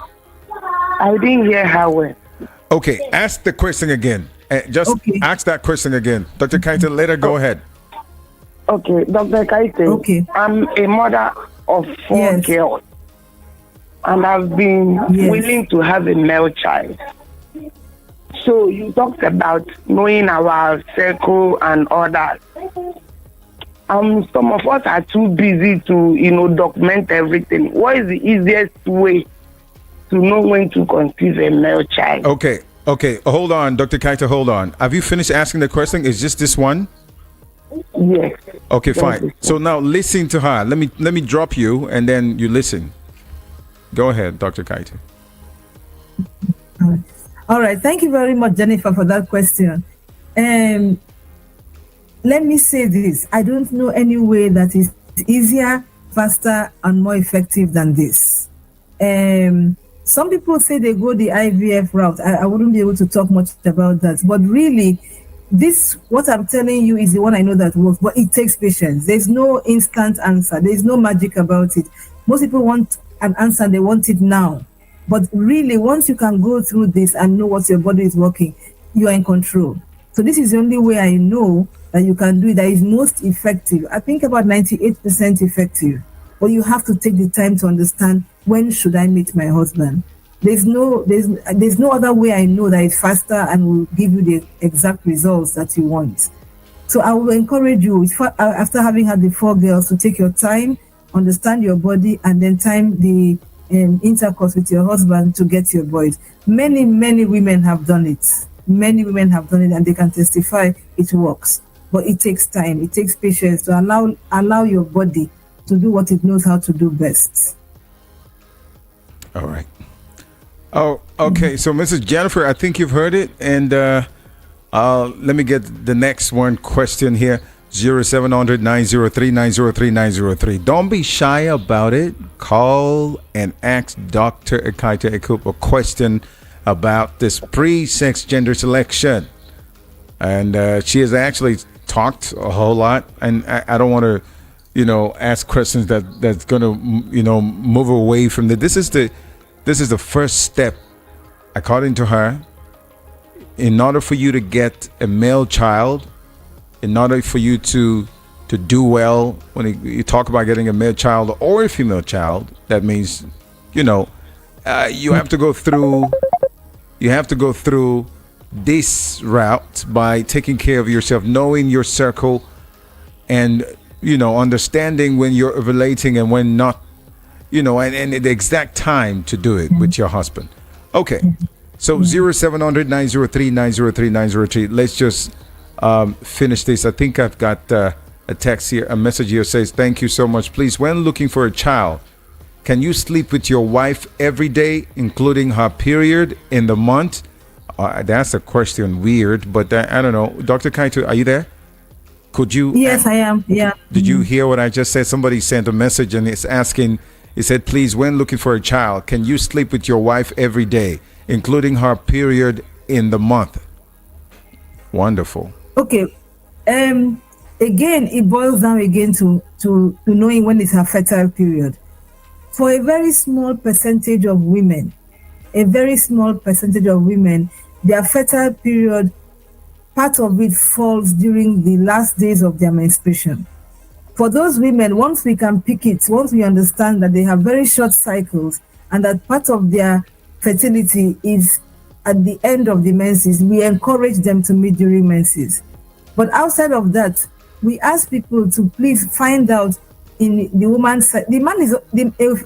I didn't hear her well. Okay, ask the question again. Just Okay. ask that question again. Dr. Kaite, let her go ahead. Okay, Dr. Kaite. Okay. I'm a mother of 4 Yes. girls, and I've been Yes. willing to have a male child. So you talked about knowing our circle and all that. Some of us are too busy to, document everything. What is the easiest way to know when to conceive a male child? Okay, hold on, Dr. Kaite, hold on. Have you finished asking the question? Is just this one? Yes. Okay, Yes, fine. yes. So now listen to her. Let me drop you and then you listen. Go ahead, Dr. Kaite. All right. Thank you very much, Jennifer, for that question. Let me say this. I don't know any way that is easier, faster, and more effective than this. Some people say they go the IVF route. I wouldn't be able to talk much about that. But really, what I'm telling you is the one I know that works, but it takes patience. There's no instant answer. There's no magic about it. Most people want an answer, they want it now. But really, once you can go through this and know what your body is working, you are in control. So this is the only way I know that you can do it that is most effective. I think about 98% effective. But you have to take the time to understand, when should I meet my husband? There's no other way I know that is faster and will give you the exact results that you want. So I will encourage you, after having had the 4 girls, to take your time, understand your body, and then time the intercourse with your husband to get your boys. Many women have done it. Many women have done it, and they can testify it works. But it takes time. It takes patience to allow your body to do what it knows how to do best. All right. Oh, okay. So, Mrs. Jennifer, I think you've heard it, and let me get the next one question here. 0700-903-903-903. Don't be shy about it. Call and ask Dr. Kaite Ekup a question about this pre-sex gender selection. And she has actually talked a whole lot, and I don't want to, ask questions that's going to, move away from this is the first step, according to her, in order for you to get a male child, in order for you to do well. When you talk about getting a male child or a female child, that means, you have to go through this route by taking care of yourself, knowing your circle, and understanding when you're ovulating and when not, and the exact time to do it with your husband. Okay, so 0700-903-903-903. Let's just finish this. I think I've got a text here, a message here says, thank you so much. Please, when looking for a child, can you sleep with your wife every day, including her period in the month? That's a question weird, but I don't know. Dr. Kaite, are you there? Could you? Yes, I am. Yeah. Did you hear what I just said? Somebody sent a message and it's asking, it said, please, when looking for a child, can you sleep with your wife every day, including her period in the month? Wonderful. Okay. Again, it boils down again to knowing when is her fertile period. For a very small percentage of women, their fertile period part of it falls during the last days of their menstruation. For those women, once we can pick it, once we understand that they have very short cycles and that part of their fertility is at the end of the menses, we encourage them to meet during menses. But outside of that, we ask people to please find out in the woman's side. The man is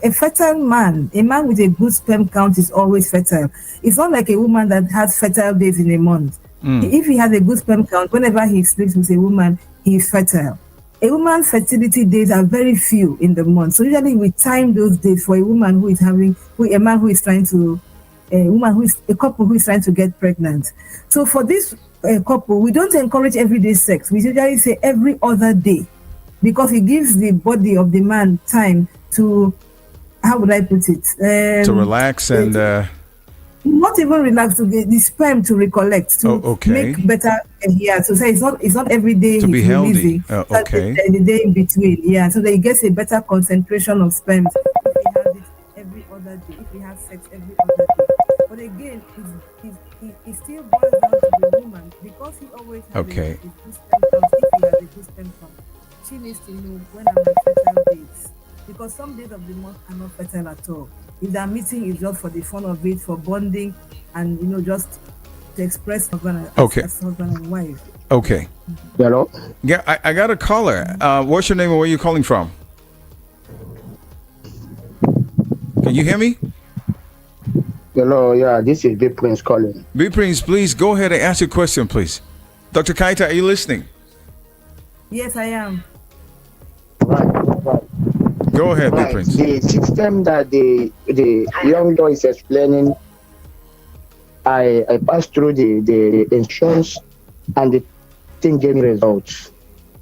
a fertile man. A man with a good sperm count is always fertile. It's not like a woman that has fertile days in a month. If he has a good sperm count, whenever he sleeps with a woman, he is fertile. A woman's fertility days are very few in the month. So usually we time those days for a woman who is a couple who is trying to get pregnant. So for this couple, we don't encourage everyday sex. We usually say every other day, because it gives the body of the man time to, how would I put it? To relax and not even relax, to get the sperm to recollect, to make better. So say it's not every day to be healthy. Okay. The day in between, so that he gets a better concentration of sperm. If he has it every other day, if he has sex every other day. But again, it still boils down to the woman, because he always has a good sperm count. If he has a good sperm count, she needs to know when are my fertile days, because some days of the month are not fertile at all. If that meeting is just for the fun of it, for bonding, and just to express husband as husband and wife. Okay. Hello. Yeah, I got a caller. What's your name and where are you calling from? Can you hear me? Hello, yeah, this is B Prince calling. B Prince, please go ahead and ask your question, please. Dr. Kaita, are you listening? Yes, I am. Right. Go ahead, B Prince. The system that the young boy is explaining, I passed through the insurance, and the thing gave me results.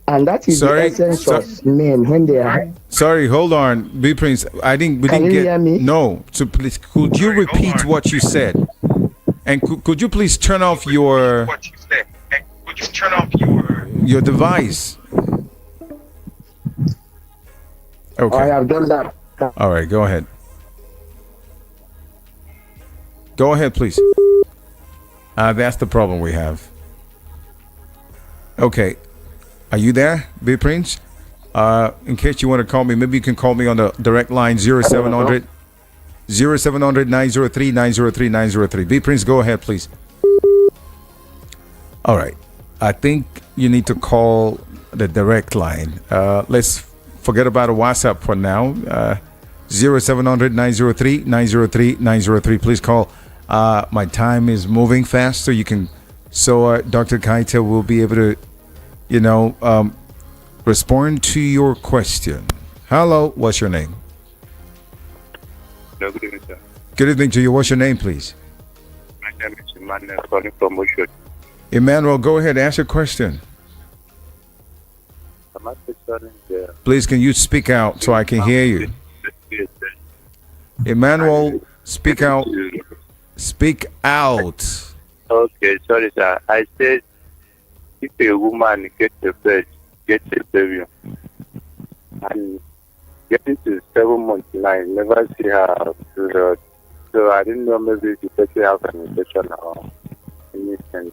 And that is the essence of men when they are. Sorry, hold on, B Prince. We didn't get. Hear me? No. So please, could you repeat what you said? And could you please turn off your device? Okay. I have done that. All right, go ahead. Go ahead, please. That's the problem we have. Okay. Are you there, B Prince? In case you want to call me, maybe you can call me on the direct line 0700 903 903 903. B Prince, go ahead, please. All right. I think you need to call the direct line. Let's forget about a WhatsApp for now. 0700 903 903 903. Please call. My time is moving fast, so you can. So Dr. Kaita will be able to, respond to your question. Hello, what's your name? Hello, good evening, sir. Good evening to you. What's your name, please? My name is Emmanuel, calling from Oshodi. Emmanuel, go ahead, ask your question. I'm actually starting there. Please, can you speak out so I can hear you? Emmanuel, speak out. Speak out. Okay, sorry, sir. I said, if a woman gets a baby, and getting to 7 months now, never see her period. So I didn't know maybe she actually have an infection or anything.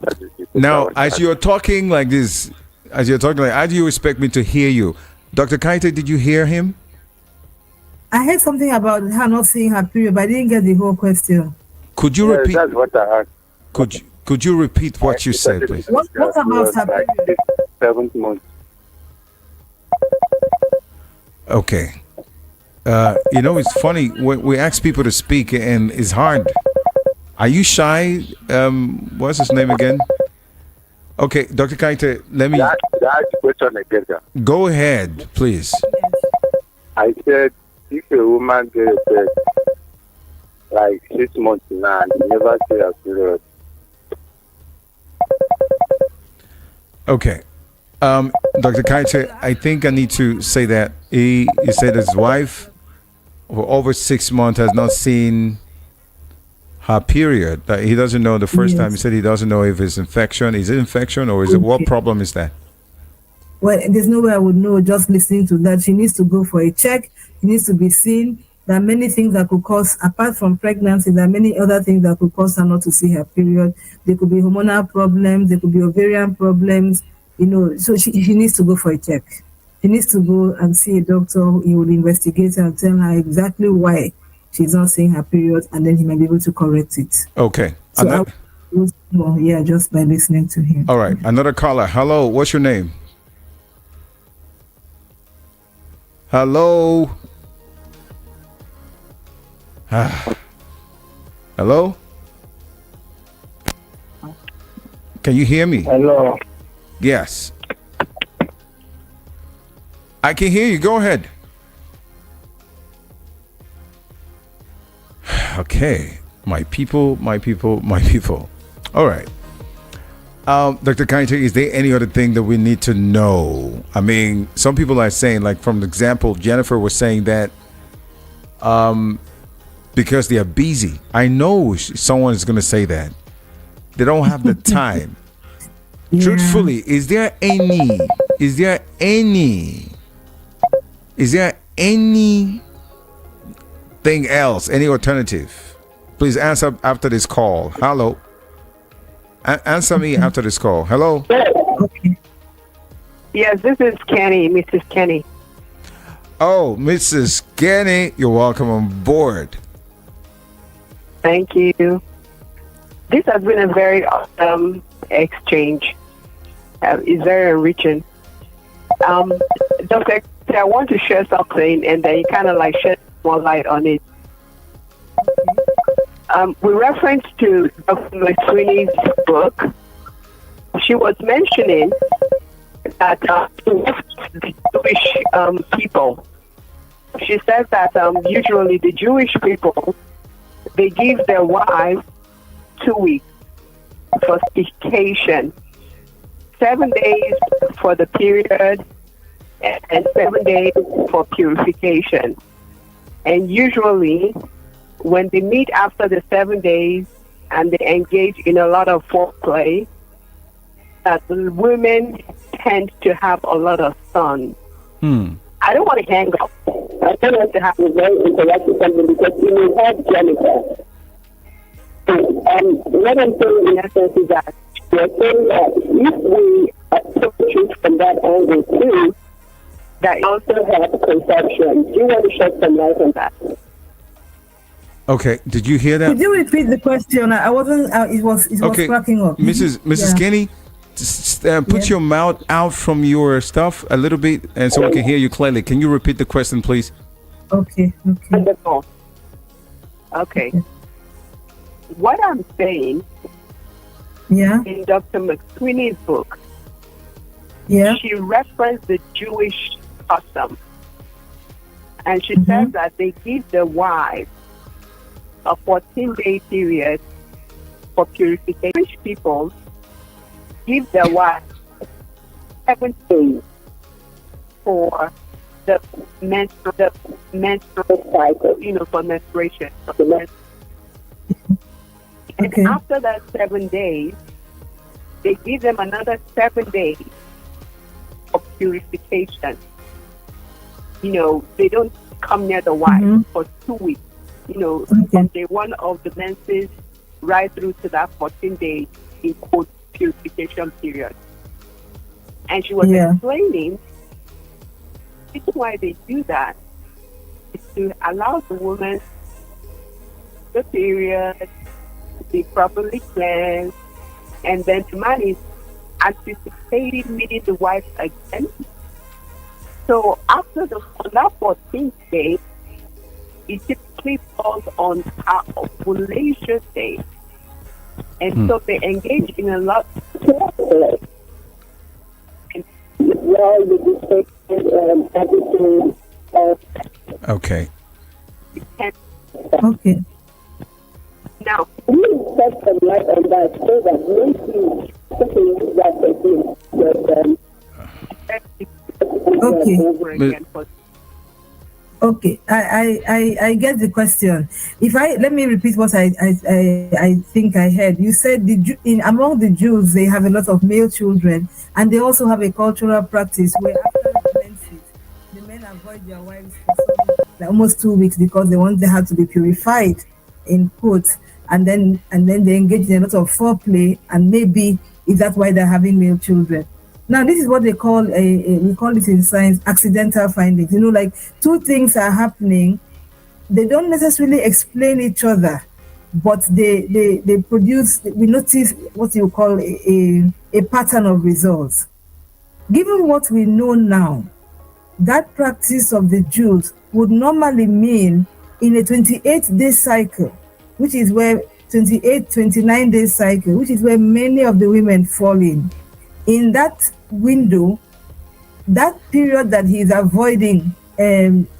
Now, as you're talking like this, how do you expect me to hear you? Dr. Kaita, did you hear him? I heard something about her not seeing her period, but I didn't get the whole question. Could you repeat? That's what I heard. Could you repeat what you said, please? What about her period? 7 months. Okay. It's funny when we ask people to speak, and it's hard. Are you shy? What's his name again? Okay, Dr. Kaita, let me. That's the question again, sir. Go ahead, please. I said, if a woman gets like 6 months now and you never see a period. Okay. Dr. Kaita, I think I need to say that he said his wife for over 6 months has not seen her period. That he doesn't know the first time. He said he doesn't know if it's infection. Is it infection or is it what problem is that? Well, there's no way I would know just listening to that. She needs to go for a check. She needs to be seen. There are many things that could cause, apart from pregnancy, there are many other things that could cause her not to see her period. There could be hormonal problems, there could be ovarian problems, so she needs to go for a check. She needs to go and see a doctor. He will investigate her and tell her exactly why she's not seeing her period, and then he might be able to correct it. Okay. So just by listening to him. All right. Another caller. Hello. What's your name? Hello. Hello. Can you hear me? Hello. Yes. I can hear you. Go ahead. Okay. My people. All right. Dr. Kainte, is there any other thing that we need to know? I mean, some people are saying, like, from the example, Jennifer was saying that because they are busy. I know someone is going to say that. They don't have the time. Yeah. Truthfully, is there anything else, any alternative? Please answer after this call. Hello. Answer me after this call. Hello. Yes, this is Kenny, Mrs. Kenny. Oh, Mrs. Kenny, you're welcome on board. Thank you. This has been a very awesome exchange. It's very enriching. Dr. I want to share something, and then you kind of like shed more light on it. With reference to Dr. McSweeney's book, she was mentioning that the Jewish people, she says that usually the Jewish people, they give their wives 2 weeks for vacation, 7 days for the period, and 7 days for purification. And usually, when they meet after the 7 days and they engage in a lot of foreplay, that the women tend to have a lot of sons. I don't want to hang up. I don't want to have a very interactive something because we may have Jennifer. What I'm saying in essence is that we're saying that if we approach it from that angle too, that also has conception. Do you want to shed some light on that? Okay, did you hear that? Could you repeat the question? I wasn't. It was cracking up. Mrs. Kenny, put your mouth out from your stuff a little bit, and so we can hear you clearly. Can you repeat the question, please? Okay. Okay. What I'm saying, in Dr. McSweeney's book, she referenced the Jewish custom, and she says that they give their wives a 14-day period for purification. Jewish people give their wives 7 days for the menstrual cycle, for menstruation. And after that 7 days, they give them another 7 days of purification. They don't come near the wife for 2 weeks. From day one of the menses right through to that 14-day in quote purification period. And she was explaining the reason why they do that is to allow the woman the period to be properly cleansed, and then the man is anticipating meeting the wife again. So after that 14th day, it typically falls on her ovulation day. And so they engage in a lot of play. And while the everything Okay. Now, we set some light on that so that maybe something that over again. Okay, I get the question. Let me repeat what I think I heard. You said among the Jews they have a lot of male children, and they also have a cultural practice where after the menses, the men avoid their wives for some almost 2 weeks because they want the heart to be purified, in quotes, and then they engage in a lot of foreplay, and maybe is that why they're having male children. Now, this is what they call we call it in science accidental findings. Like two things are happening, they don't necessarily explain each other, but they produce, we notice what you call a pattern of results. Given what we know now, that practice of the Jews would normally mean in a 28-day cycle, which is where 29-day cycle, which is where many of the women fall in that window, that period that he's avoiding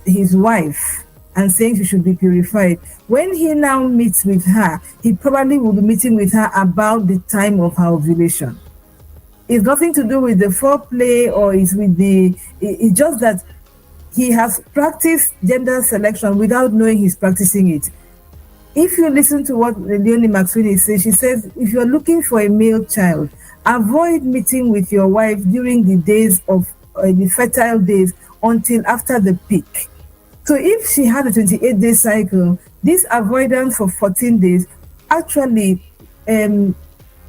his wife and saying she should be purified. When he now meets with her, he probably will be meeting with her about the time of her ovulation. It's nothing to do with the foreplay or it's just that he has practiced gender selection without knowing he's practicing it. If you listen to what Leonie McSweeney says, she says, if you're looking for a male child, avoid meeting with your wife during the days of the fertile days until after the peak. So if she had a 28-day cycle, this avoidance for 14 days actually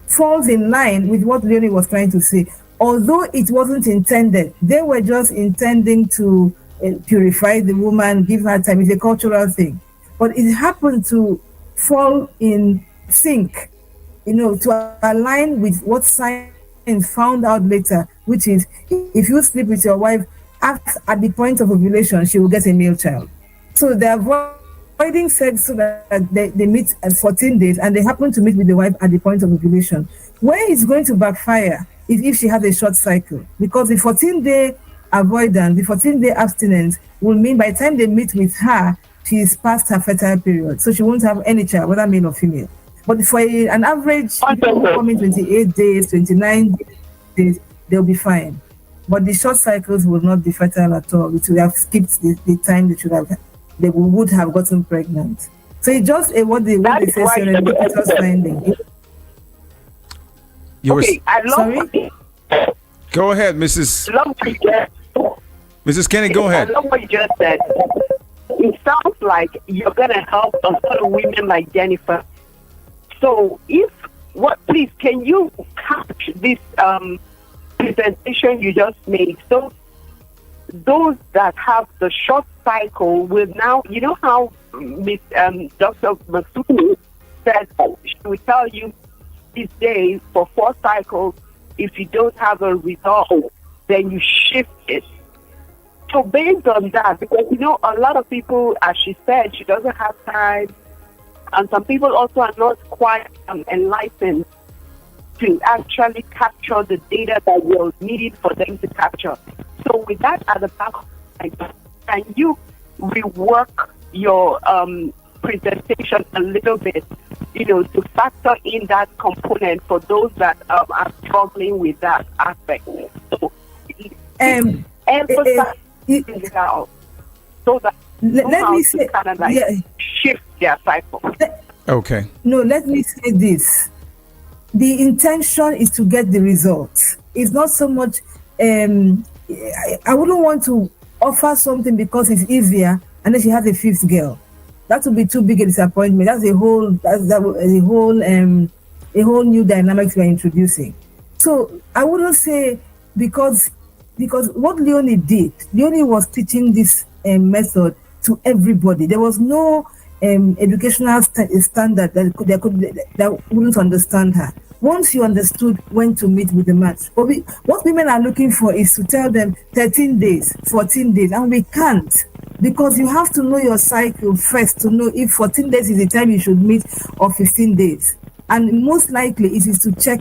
falls in line with what Leonie was trying to say. Although it wasn't intended, they were just intending to purify the woman, give her time. It's a cultural thing. But it happened to fall in sync, to align with what science found out later, which is if you sleep with your wife at the point of ovulation, she will get a male child. So they're avoiding sex so that they meet at 14 days and they happen to meet with the wife at the point of ovulation. Where it's going to backfire is if she has a short cycle, because the 14-day avoidance, the 14-day abstinence will mean by the time they meet with her, she is past her fertile period. So she won't have any child, whether male or female. But for an average, coming 28 days, 29 days, they'll be fine. But the short cycles will not be fertile at all. It will have skipped the time they would have gotten pregnant. So it's just what they say serendipitous finding. Sorry? Go ahead, Mrs. Mrs. Kenny, go ahead. I love what you just said. It sounds like you're going to help a lot of women like Jennifer. So please, can you catch this presentation you just made? So those that have the short cycle will now, you know how Dr. Masudi said she will tell you these days for 4 cycles, if you don't have a result, then you shift it. So based on that, because a lot of people, as she said, she doesn't have time, and some people also are not quite enlightened to actually capture the data that will need for them to capture. So with that at the back of my mind, can you rework your presentation a little bit, to factor in that component for those that are struggling with that aspect? So emphasize it out so that let me say, kind of shift their cycle. Okay. No, let me say this. The intention is to get the results. It's not so much, I wouldn't want to offer something because it's easier and then she has a 5th girl. That would be too big a disappointment. That's a whole new dynamics we're introducing. So I wouldn't say because what Leonie did, Leonie was teaching this method to everybody. There was no educational standard that wouldn't understand her. Once you understood when to meet with the man, what women are looking for is to tell them 13 days, 14 days, and we can't, because you have to know your cycle first to know if 14 days is the time you should meet or 15 days. And most likely it is to check,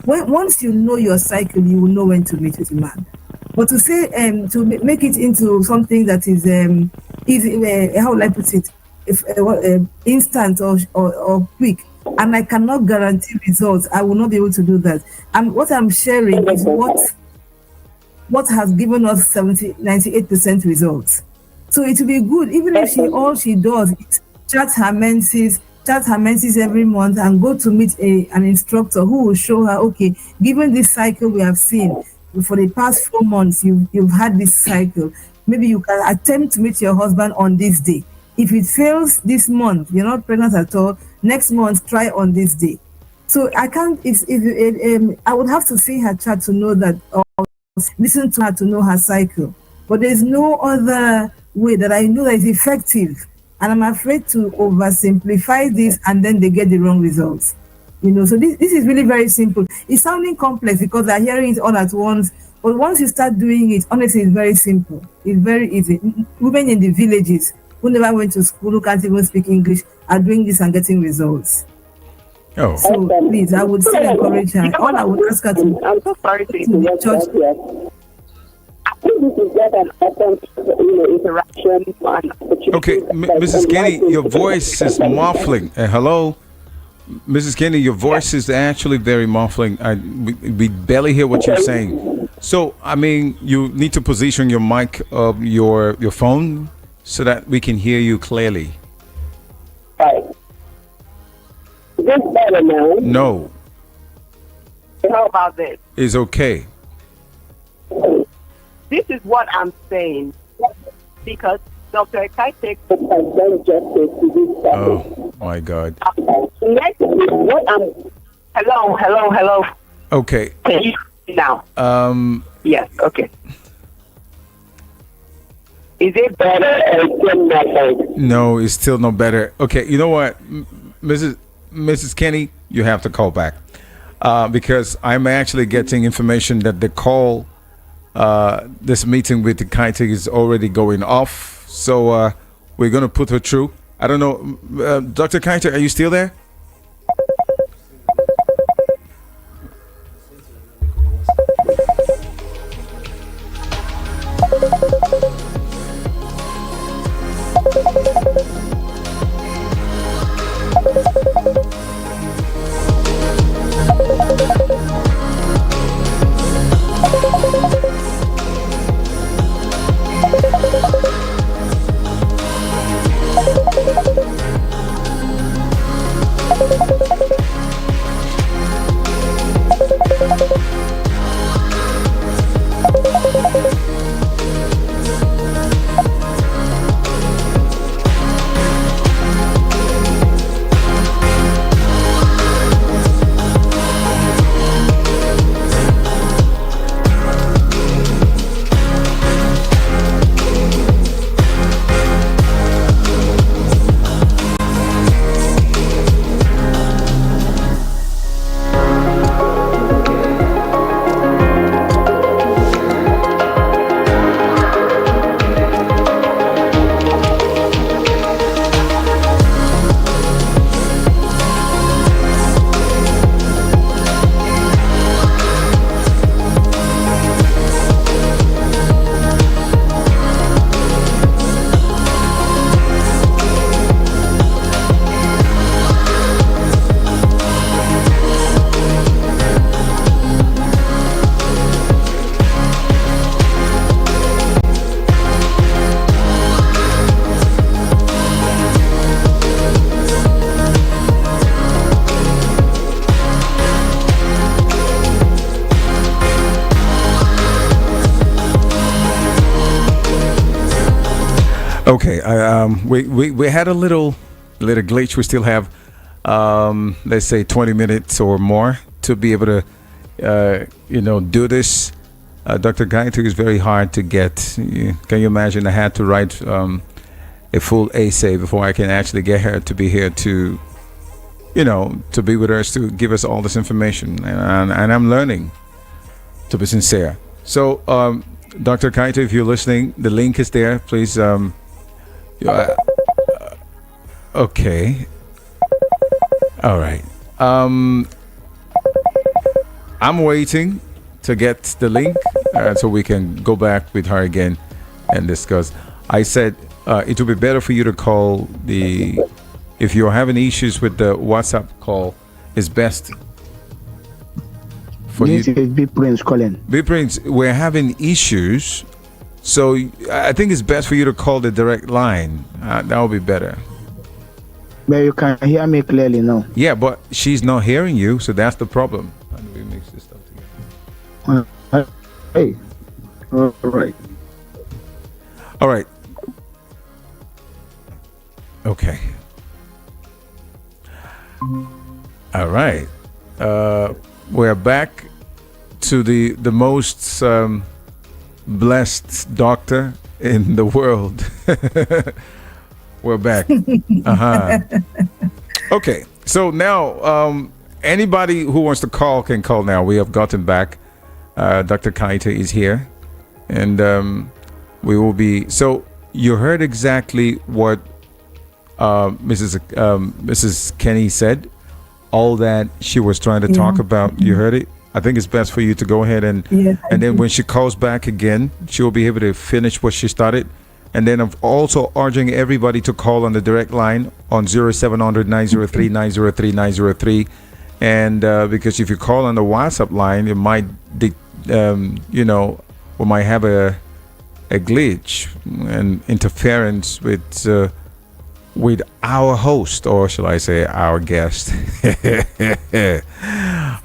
once you know your cycle, you will know when to meet with the man. But to say, to make it into something that is easy, how will I put it, instant or quick, and I cannot guarantee results, I will not be able to do that. And what I'm sharing is what has given us 98% results. So it will be good, even if all she does is chart her menses every month and go to meet an instructor who will show her, okay, given this cycle we have seen, for the past 4 months you've had this cycle. Maybe you can attempt to meet your husband on this day. If it fails this month, you're not pregnant at all, next month try on this day. So I can't, I would have to see her chart to know that, or listen to her to know her cycle. But there's no other way that I know that is effective. And I'm afraid to oversimplify this and then they get the wrong results. So this is really very simple. It's sounding complex because they're hearing it all at once. But once you start doing it, honestly, it's very simple. It's very easy. Women in the villages who never went to school, who can't even speak English, are doing this and getting results. Oh. So please, I would still encourage her. All I would ask her to, I'm so sorry to the church. I think this is just an open, interaction and opportunity. Okay, Mrs. Kenny, your voice is muffling. Hello, Mrs. Kenny, your voice is actually very muffling. We barely hear what you're saying. So, I mean, you need to position your mic of your phone so that we can hear you clearly. Right. Is this better now? No. How about this? It's okay. This is what I'm saying. Because Dr. Ekaite has done justice to this topic. Oh, my God. Next, Hello. Okay. Can you hear me now? Yes, okay. Is it better or still not better? No, it's still no better. Okay, you know what, Mrs. Kenny, you have to call back because I'm actually getting information that the call, this meeting with the Ekaite is already going off. So we're going to put her through. I don't know, Dr. Ekaite, are you still there? Okay, we had a little glitch. We still have let's say 20 minutes or more to be able to do this. Dr. Ekaite is very hard to get. Can you imagine? I had to write a full essay before I can actually get her to be here to to be with us, to give us all this information, and I'm learning, to be sincere. So Dr. Ekaite, if you're listening, the link is there. Please okay. All right. I'm waiting to get the link so we can go back with her again and discuss. I said it would be better for you to call if you're having issues with the WhatsApp call, it's best for you. This is B Prince calling. B Prince, we're having issues. So I think it's best for you to call the direct line. That would be better. But you can hear me clearly now. Yeah, but she's not hearing you, so that's the problem. How do we mix this stuff together? Hey. All right. All right. Okay. All right. We're back to the most blessed doctor in the world. We're back. Okay. So now, anybody who wants to call can call now. We have gotten back. Dr. Kaita is here. And we will be. So you heard exactly what Mrs. Kenny said. All that she was trying to talk about. You heard it. I think it's best for you to go ahead and then when she calls back again, she will be able to finish what she started. And then I'm also urging everybody to call on the direct line on 0700 903 903 903. And because if you call on the WhatsApp line, it might, we might have a glitch and interference with our host, or shall I say our guest.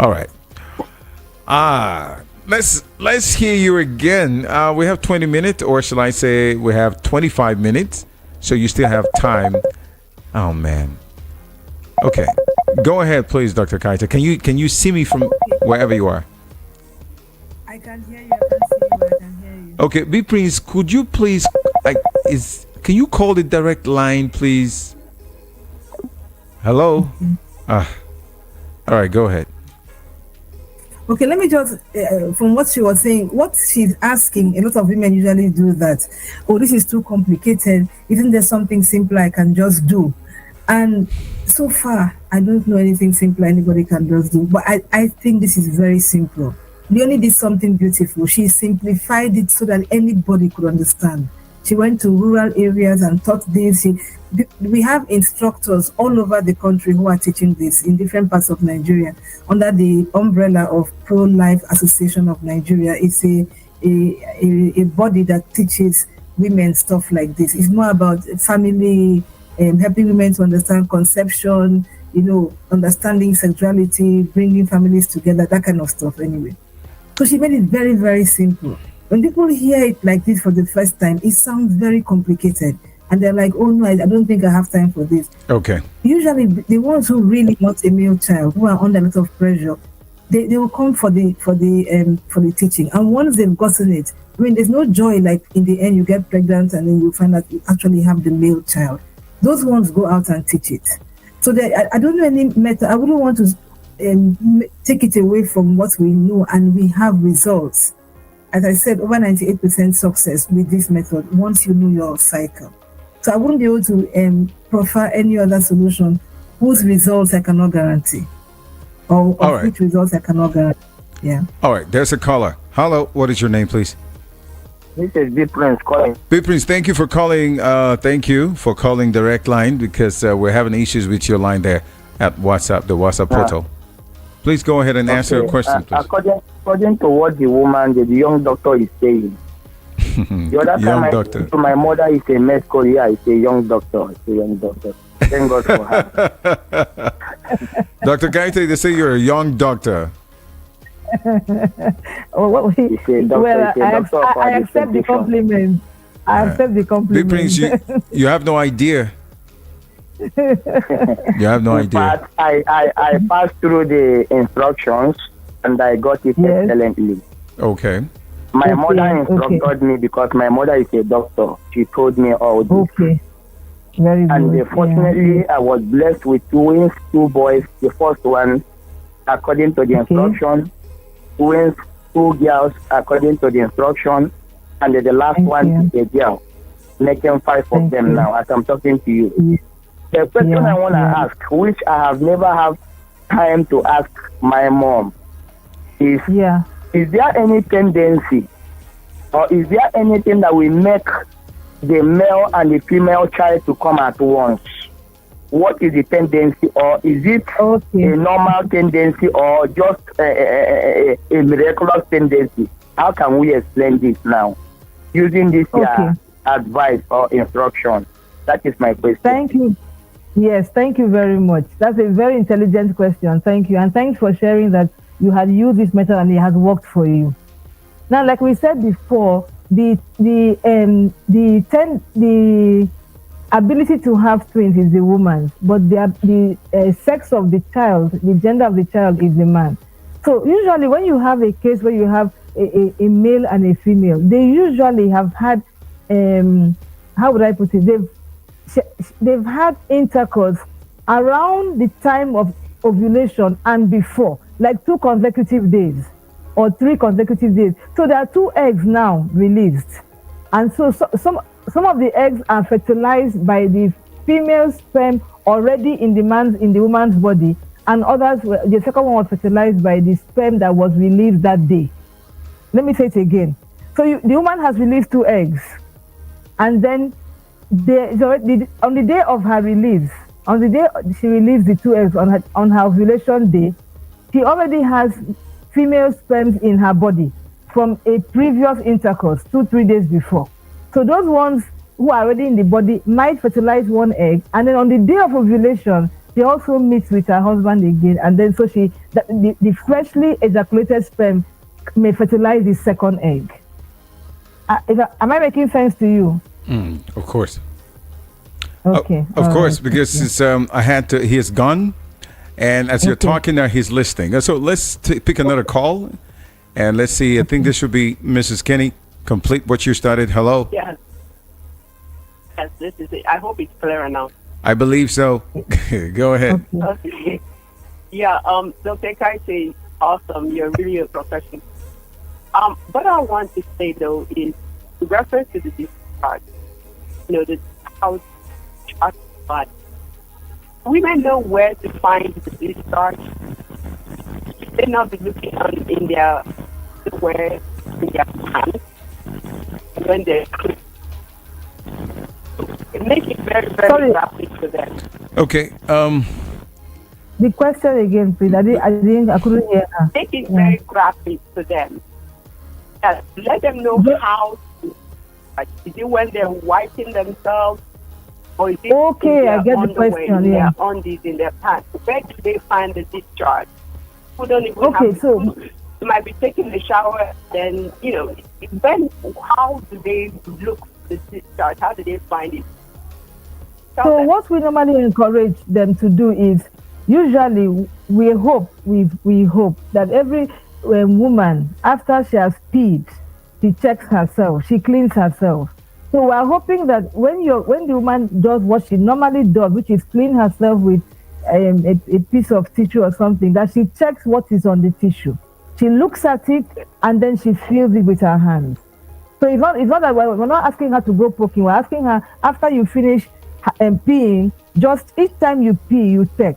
All right. Let's hear you again. We have 20 minutes, or shall I say we have 25 minutes, so you still have time. Oh man. Okay. Go ahead, please, Dr. Kaita. Can you see me from wherever you are? I can hear you. I can see you. I can hear you. Okay, B Prince, could you please can you call the direct line, please? Hello? All right, go ahead. Okay, let me just, from what she was saying, what she's asking, a lot of women usually do that. Oh, this is too complicated. Isn't there something simple I can just do? And so far, I don't know anything simple anybody can just do. But I think this is very simple. Leonie did something beautiful. She simplified it so that anybody could understand. She went to rural areas and taught this. We have instructors all over the country who are teaching this in different parts of Nigeria under the umbrella of Pro-Life Association of Nigeria. It's a body that teaches women stuff like this. It's more about family, helping women to understand conception, understanding sexuality, bringing families together, that kind of stuff anyway. So she made it very, very simple. When people hear it like this for the first time, it sounds very complicated. And they're like, oh no, I don't think I have time for this. Okay. Usually the ones who really want a male child, who are under a lot of pressure, they will come for the teaching. And once they've gotten it, there's no joy like in the end you get pregnant and then you find out you actually have the male child. Those ones go out and teach it. So I don't know any method. I wouldn't want to take it away from what we know, and we have results. As I said, over 98% success with this method once you know your cycle. So I wouldn't be able to prefer any other solution whose results I cannot guarantee, or right. Which results I cannot guarantee. Yeah. All right, there's a caller. Hello, what is your name, please? This is B Prince calling. B Prince, thank you for calling. Thank you for calling direct line, because we're having issues with your line there at WhatsApp, the WhatsApp portal. Please go ahead and answer your question, please. According to what the young doctor is saying, the other time I doctor. to my mother is a medical, it's a young doctor. It's a young doctor. Thank God for her. Dr. Gaite, they say you're a young doctor. I accept the compliment. I accept the compliment. B Prince, you have no idea. You have no idea. But I passed through the instructions and I got it excellently. Okay. My mother instructed me because my mother is a doctor. She told me all this. Okay. Very good. And fortunately, I was blessed with twins, 2 boys. The first one, according to the instruction, twins, 2 girls, according to the instruction, and the last one is a girl, making 5 of them now as I'm talking to you. The question I want to ask, which I have never had time to ask my mom, is there any tendency, or is there anything that will make the male and the female child to come at once? What is the tendency, or is it a normal tendency, or just a miraculous tendency? How can we explain this now, using this advice or instruction? That is my question. Thank you. Yes, thank you very much. That's a very intelligent question. Thank you. And thanks for sharing that you had used this method and it has worked for you. Now, like we said before, the ability to have twins is the woman's, but the sex of the child, the gender of the child is the man. So usually when you have a case where you have a male and a female, they usually have had, how would I put it? They've had intercourse around the time of ovulation and before, like 2 consecutive days or 3 consecutive days. So there are 2 eggs now released, and so some of the eggs are fertilized by the female sperm already in the woman's body, and others the second one was fertilized by the sperm that was released that day. Let me say it again. So the woman has released 2 eggs, and then on the day of her release, on the day she released the 2 eggs on her ovulation day, she already has female sperms in her body from a previous intercourse 2-3 days before. So those ones who are already in the body might fertilize 1 egg, and then on the day of ovulation, she also meets with her husband again, and then so the freshly ejaculated sperm may fertilize the 2nd egg. Am I making sense to you? Of course. Okay. Of course, because it's, he has gone, and as you're talking now, he's listening. So let's pick another call, and let's see. I think this should be Mrs. Kenny. Complete what you started. Hello. Yes. Yes, this is it. I hope it's clearer now. I believe so. Go ahead. Okay. Yeah, Dr. Kaite, awesome. You're really a professional. What I want to say though is in reference to the discharge. The house chart, but women know where to find the discharge. They not be looking in their pants when they make it very, very graphic for them. Okay. The question again, please. I couldn't hear her. Make it very graphic for them. Let them know how to. Is it when they're wiping themselves, or is it I get the question. Their undies in their pants? Where do they find the discharge? Who don't even have to. They might be taking the shower. Then how do they look for the discharge? How do they find it? What we normally encourage them to do is, usually we hope that every woman, after she has peed, she checks herself, she cleans herself. So we are hoping that when the woman does what she normally does, which is clean herself with a piece of tissue or something, that she checks what is on the tissue. She looks at it and then she feels it with her hands. So it's not that we're not asking her to go poking. We're asking her, after you finish peeing, just each time you pee, you check.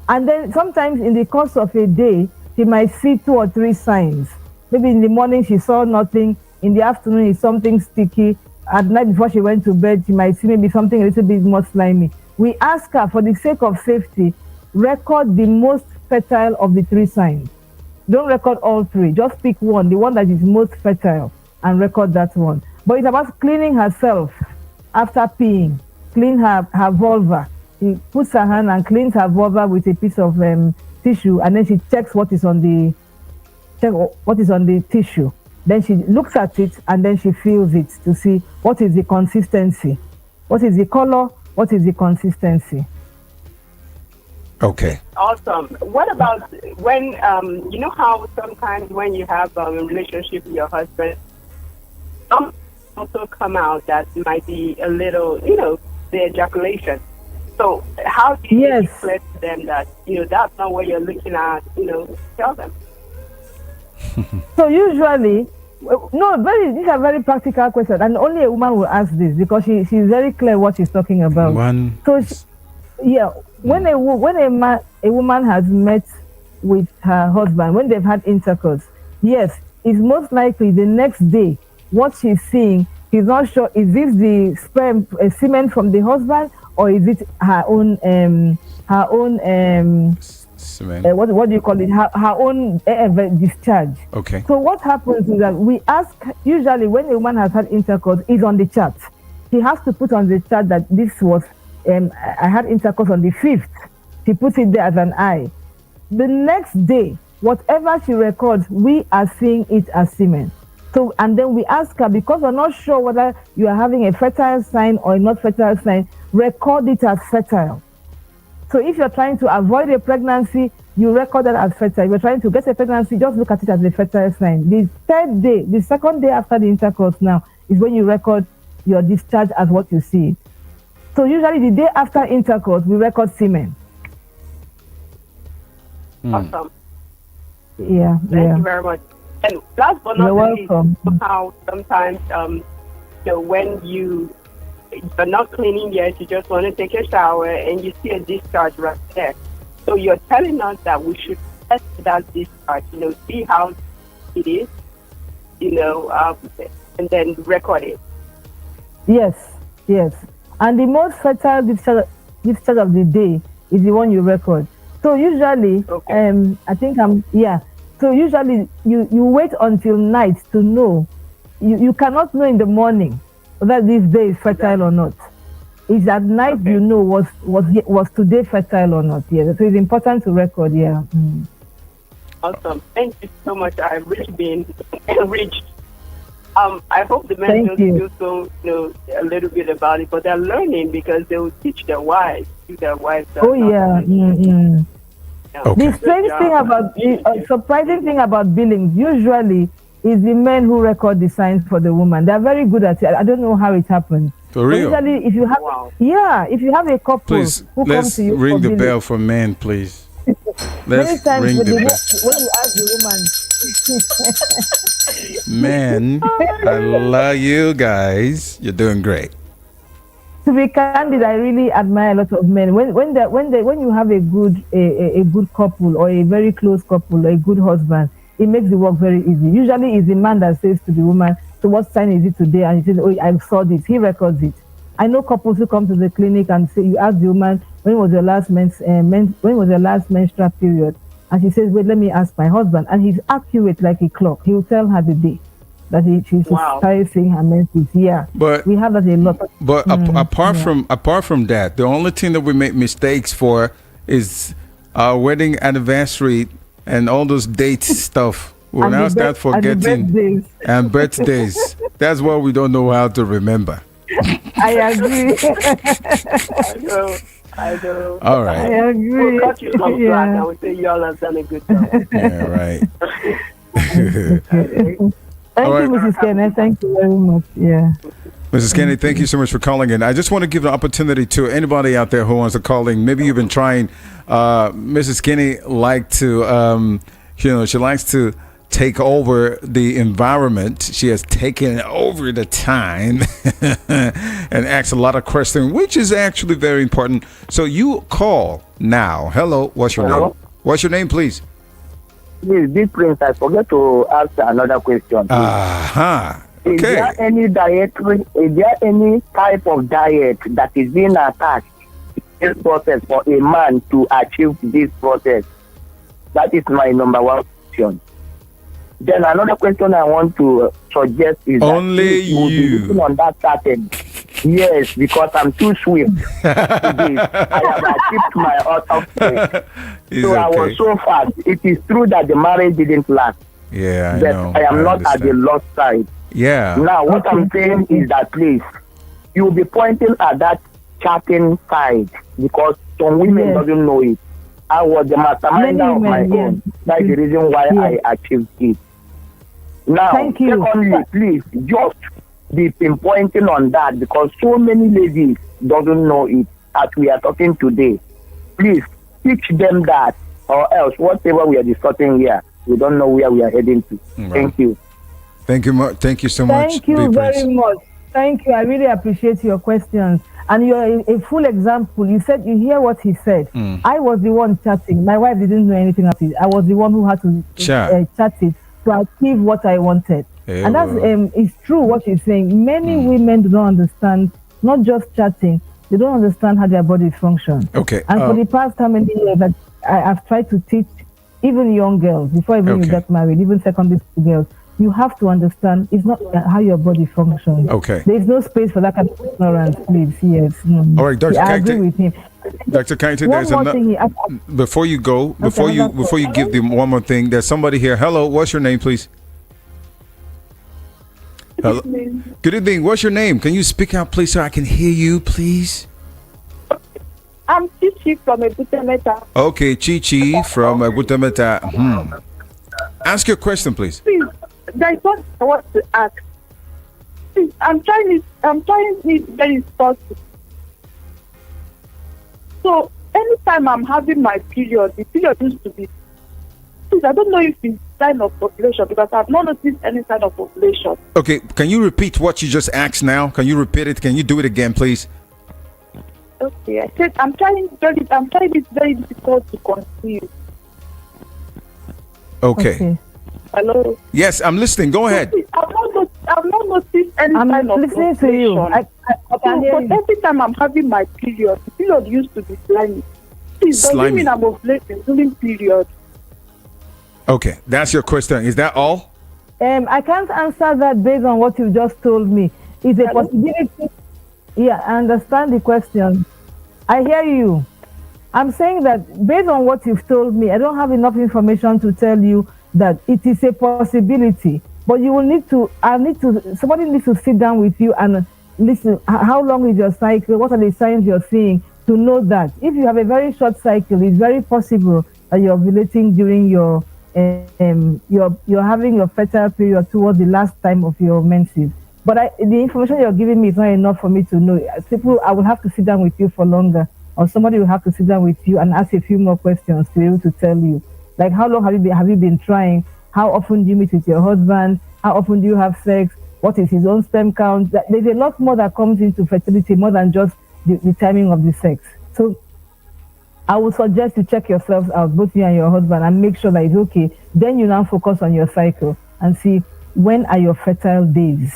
And then sometimes in the course of a day, she might see 2 or 3 signs. Maybe in the morning she saw nothing, in the afternoon it's something sticky, at night before she went to bed she might see maybe something a little bit more slimy. We ask her, for the sake of safety, record the most fertile of the 3 signs. Don't record all 3, just pick one, the one that is most fertile, and record that one. But it's about cleaning herself after peeing. Clean her vulva. She puts her hand and cleans her vulva with a piece of tissue, and then she checks what is on the tissue. Then she looks at it and then she feels it to see what is the consistency, what is the color, what is the consistency. Okay. Awesome. What about when how sometimes when you have a relationship with your husband, some also come out that might be a little, the ejaculation. So how do you explain to them that, that's not what you're looking at, tell them? So usually, these are very practical questions, and only a woman will ask this because she's very clear what she's talking about. When a woman has met with her husband, when they've had intercourse, yes, it's most likely the next day what she's seeing, she's not sure, is this the sperm semen from the husband, or is it her own what do you call it? Her own discharge. Okay. So what happens is that we ask, usually when a woman has had intercourse, is on the chart. She has to put on the chart that this was, I had intercourse on the 5th. She puts it there as an I. The next day, whatever she records, we are seeing it as semen. So, and then we ask her, because we're not sure whether you are having a fertile sign or a not fertile sign, record it as fertile. So if you're trying to avoid a pregnancy, you record that as fertile. If you're trying to get a pregnancy, just look at it as a fertile sign. The third day, the second day after the intercourse now, is when you record your discharge as what you see. So usually the day after intercourse, we record semen. Awesome. Yeah. Thank you very much. And last but not You're least, welcome. how sometimes, when you're not cleaning yet, you just want to take a shower and you see a discharge right there. So you're telling us that we should test that discharge, see how it is, and then record it. Yes. And the most fertile discharge of the day is the one you record. So usually, Okay. So usually you wait until night to know. You cannot know in the morning whether this day is fertile or not. It's at night you know was today fertile or not. Yeah. So it's important to record. Yeah. Awesome. Thank you so much. I've really been enriched. I hope the men Thank don't you. feel so a little bit about it, but they're learning because they will teach their wives. Their wives. Oh yeah. Mm-hmm. Okay. The strange thing about the surprising thing about billings usually is the men who record the signs for the woman. They're very good at it. I don't know how it happens. For real. But usually, if you have if you have a couple Please, who comes let's to you ring for the billing, bell for men, please. many Let's times ring when, the when bell. you ask the woman, Man, I love you guys. You're doing great. to be candid, I really admire a lot of men. When you have a good couple or a very close couple or a good husband, it makes the work very easy. Usually, it's the man that says to the woman, "So what sign is it today?" And he says, "Oh, I saw this." He records it. I know couples who come to the clinic and say, you ask the woman, when was your last menstrual period? And she says, wait, let me ask my husband. And he's accurate like a clock. He will tell her the day that she started seeing her menses. Yeah, But we have that a lot. But apart from that, the only thing that we make mistakes for is our wedding anniversary and all those dates stuff. We'll And now the start forgetting birthdays. and birthdays. That's what we don't know how to remember. I agree. I know. All I right. agree. We'll cut you some slack Yeah. and we'll say you all have done a good job. Yeah, right. Thank All right. you, Mrs. Kenneth. Thank you very much. Yeah. Mrs. Kenny, thank you so much for calling in. I just want to give an opportunity to anybody out there who wants to call in. Maybe you've been trying. Mrs. Kenny she likes to take over the environment. She has taken over the time and asks a lot of questions, which is actually very important. So you call now. Hello, what's your name? What's your name, please? Please, Big Prince, I forget to ask another question. Is Okay. there any type of diet that is being attached to this process for a man to achieve this process? That is my number one question. Then another question I want to suggest is Only that will be you. looking on that pattern. Yes, because I'm too swift. Today. I have achieved my autopsy. It's So I was okay. so fast. It is true that the marriage didn't last. Yeah, I But know. I am not at the understand. lost side. Yeah. Now, what I'm saying is that, please, you'll be pointing at that chatting side because some women Yes. doesn't know it. I was the masterminder of my Many women, own. That's the reason why Yes. I achieved it. Now, Thank you. secondly, please, just be pinpointing on that because so many ladies doesn't know it as we are talking today. Please, teach them that or else whatever we are discussing here, we don't know where we are heading to. Thank you. Thank you. Thank you so much. Thank you Big very Prince. much. Thank you. I really appreciate your questions. And you're a full example. You said you hear what he said. I was the one chatting. My wife didn't know anything about it. I was the one who had to Chat. chat it to achieve what I wanted. Yeah, and that's well. it's true what she's saying. Many women do not understand, not just chatting, they don't understand how their bodies function. Okay. And for the past how many years that I've tried to teach even young girls before even you Okay. get married, even secondary school girls, you have to understand it's not how your body functions. Okay. There's no space for that kind of ignorance, please. Yes. All right, Dr. I agree Kaite. with him. Dr. Kaite, One there's more another. thing he asked. Before you go, before you another give them one more thing, there's somebody here. Hello, what's your name, please? Hello. Good evening. What's your name? Can you speak out, please, so I can hear you, please? I'm Chichi from Ebutemeta. Okay, Chichi from Ebutemeta. Ask your question, please. Please, there is what I want to ask. Please, I'm trying it very thoughtful. So, anytime I'm having my period, the period used to be. Please, I don't know if it's sign of ovulation because I've not noticed any sign of ovulation. Okay, can you repeat what you just asked now? Can you repeat it? Can you do it again, please? Okay, I said I'm trying it very difficult to conceive. Okay. Hello. Yes, I'm listening. Go ahead. I've not noticed any sign of listening to you. I can hear but you. every time I'm having my period, the period used to be slimy. Please, does it Slimy. mean I'm ovulating during period? Okay, that's your question. Is that all? I can't answer that based on what you just told me. Is a possibility? Yeah, I understand the question. I hear you. I'm saying that based on what you've told me, I don't have enough information to tell you that it is a possibility. But you will need to, somebody needs to sit down with you and listen. How long is your cycle? What are the signs you're seeing to know that? If you have a very short cycle, it's very possible that you're ovulating during you're having your fertile period towards the last time of your menses. But the information you're giving me is not enough for me to know. I will have to sit down with you for longer, or somebody will have to sit down with you and ask a few more questions to be able to tell you. Like, how long have you been trying? How often do you meet with your husband? How often do you have sex? What is his own sperm count? There's a lot more that comes into fertility more than just the timing of the sex. So I would suggest you check yourselves out, both you and your husband, and make sure that it's okay. Then you now focus on your cycle and see when are your fertile days.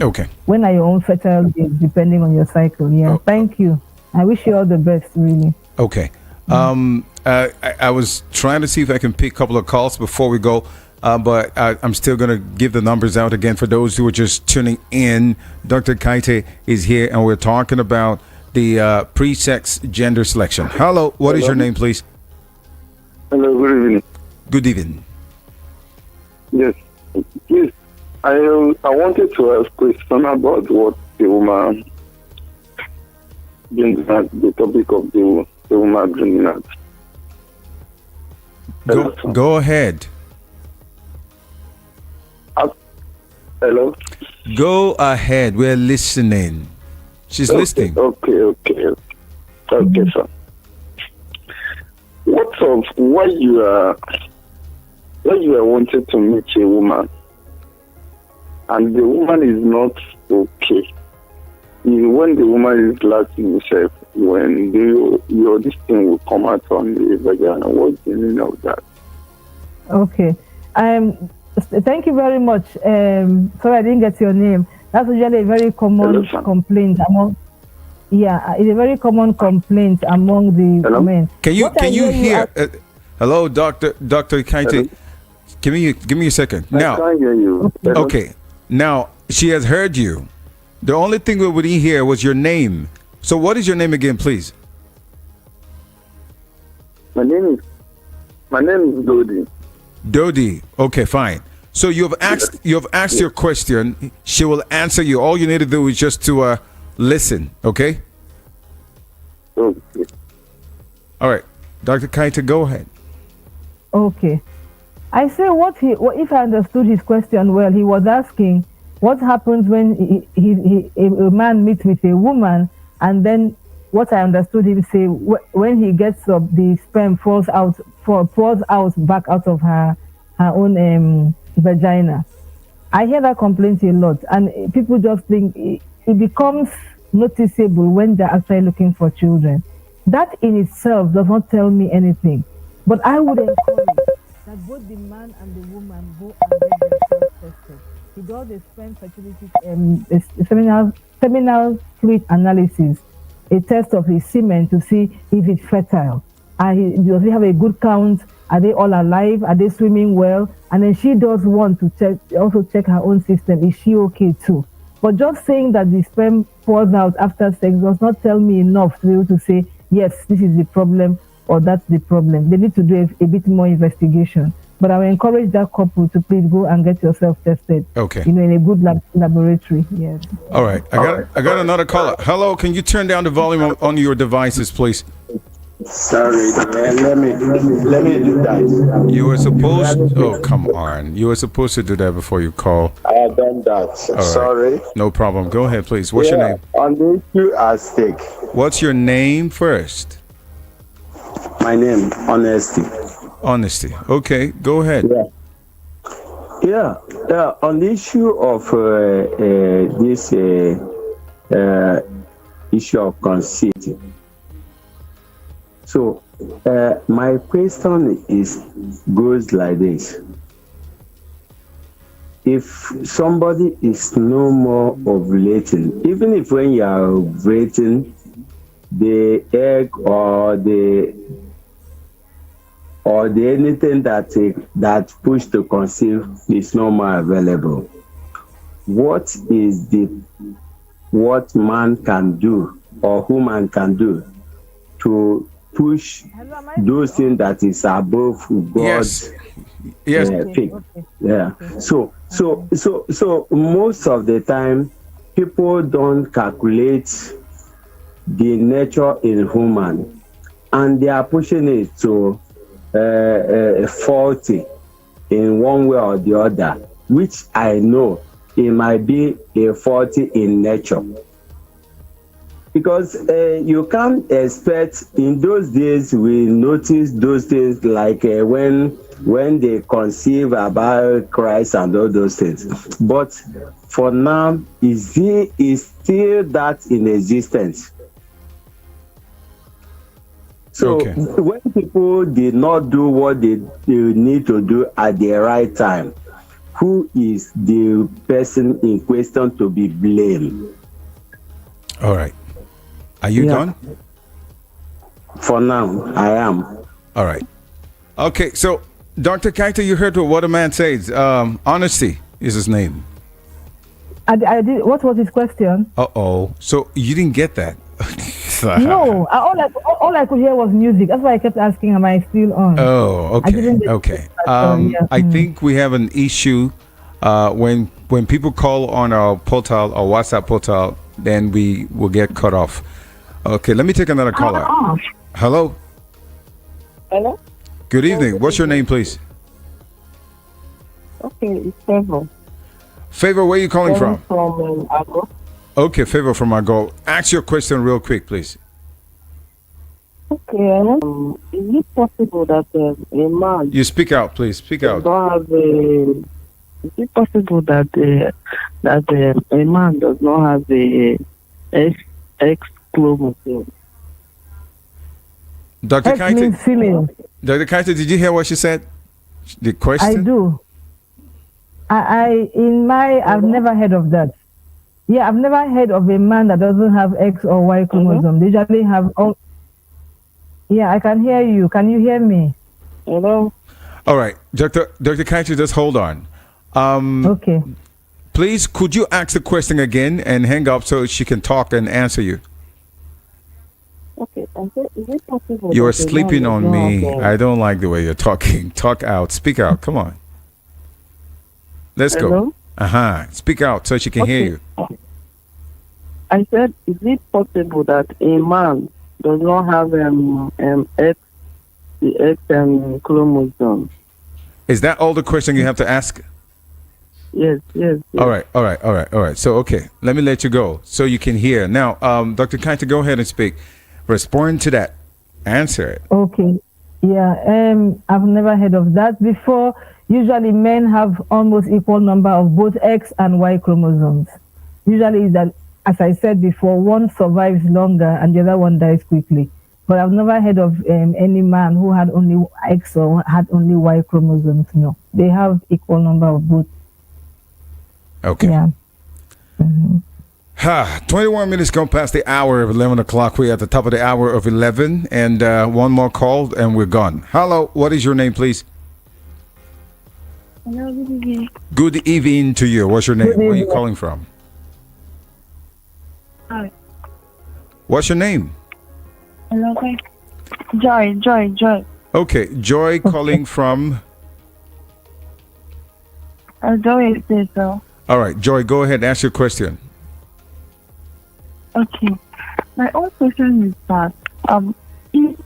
Okay. When are your own fertile days, depending on your cycle. Yeah. Thank you. I wish you all the best, really. Okay. I was trying to see if I can pick a couple of calls before we go, but I'm still going to give the numbers out again for those who are just tuning in. Dr. Kaite is here, and we're talking about the pre-sex gender selection. Hello, what is your name, please? Hello, good evening. Good evening. Yes, please. I wanted to ask a question about what the woman, the topic of the woman bringing out. Go ahead. Hello? Go ahead. We're listening. She's listening. Okay, sir. Why you are wanted to meet a woman and the woman is not okay? When the woman is lacking herself, when your this thing will come out on the vagina, what's the meaning of that? Okay. Thank you very much. Sorry, I didn't get your name. That's usually a very common complaint among. Yeah, it's a very common complaint among the women. Can you hear? Hello, Dr. Kaite. Give me a second. Now, I can't hear you. Okay. Now she has heard you. The only thing we would hear was your name. So what is your name again, please? My name is Dodi. Dodi. Okay, fine. So you've asked your question. She will answer you. All you need to do is just to listen. Okay. Okay. All right, Dr. Kaite, go ahead. Okay. I say if I understood his question well, he was asking what happens when a man meets with a woman, and then what I understood him say, when he gets up, the sperm pours out back out of her own vagina. I hear that complaint a lot, and people just think it becomes noticeable when they're actually looking for children. That in itself does not tell me anything, but I would encourage that both the man and the woman go and get themselves tested. He does a sperm fertility, seminal fluid analysis, a test of his semen to see if it's fertile. Does he have a good count? Are they all alive? Are they swimming well? And then she does want to check her own system. Is she okay too? But just saying that the sperm pours out after sex does not tell me enough to be able to say, yes, this is the problem or that's the problem. They need to do a bit more investigation. But I will encourage that couple to please go and get yourself tested. Okay. In a good laboratory. Yes. All right. I got another caller. Hello. Can you turn down the volume on your devices, please? Sorry, let me do that. You were supposed. Oh, come on. You were supposed to do that before you call. I have done that. All right. Sorry. No problem. Go ahead, please. What's your name? On the issue at stake. What's your name first? My name, Honesty. Honesty. Okay. Go ahead. Yeah. On the issue of this issue of conceit. So, my question goes like this. If somebody is no more ovulating, even if when you are ovulating, the egg or the anything that push to conceive is no more available, what man can do or woman can do to push those things that is above God's faith. Yeah. So most of the time, people don't calculate the nature in human, and they are pushing it to faulty in one way or the other, which I know it might be a faulty in nature. Because you can't expect, in those days we notice those things like when they conceive about Christ and all those things. But for now, is still that in existence. So when people did not do what they need to do at the right time, who is the person in question to be blamed? All right. Are you done? For now, I am. All right. Okay, so Dr. Kaita, you heard what a man says. Honesty is his name. I did. What was his question? Uh-oh. So you didn't get that? No. All I could hear was music. That's why I kept asking, am I still on? Oh, okay. I think we have an issue when people call on our portal, our WhatsApp portal, then we will get cut off. Okay, let me take another caller. Hello. Hello. Good evening. What's your name, please? Okay, it's Favor. Favor, where are you calling from? From Ago. Okay, Favor from Ago. Ask your question real quick, please. Okay, is it possible that a man... You speak out, please. Speak out. Is it possible that a man does not have a X chromosome? Dr. Kaita, Dr. Kaita, did you hear what she said? The question? I do. I've never heard of that. Yeah, I've never heard of a man that doesn't have X or Y chromosome. They usually have all. Yeah, I can hear you. Can you hear me? Hello. All right, Dr. Kaita, just hold on. Okay. Please, could you ask the question again and hang up so she can talk and answer you? Okay. Is it possible? You are sleeping on me. I don't like the way you're talking. Talk out. Speak out. Come on. Let's go. Speak out so she can hear you. I said, is it possible that a man does not have the X chromosome? Is that all the question you have to ask? Yes. All right. So, okay, let me let you go so you can hear. Now, Dr. Kaita, go ahead and speak. Respond to that. Answer it. Okay. Yeah, I've never heard of that before. Usually men have almost equal number of both X and Y chromosomes. Usually that, as I said before, one survives longer and the other one dies quickly. But I've never heard of any man who had only X or had only Y chromosomes. No, they have equal number of both. Okay. Yeah. 21 minutes gone past the hour of 11 o'clock. We're at the top of the hour of 11. And one more call and we're gone. Hello, what is your name, please? Hello, good evening. Good evening to you. What's your name? Where are you calling from? Hi. What's your name? Hello, okay. Joy. Okay, Joy calling from... Joy is there, so. All right, Joy, go ahead. Ask your question. Okay. My own question is that if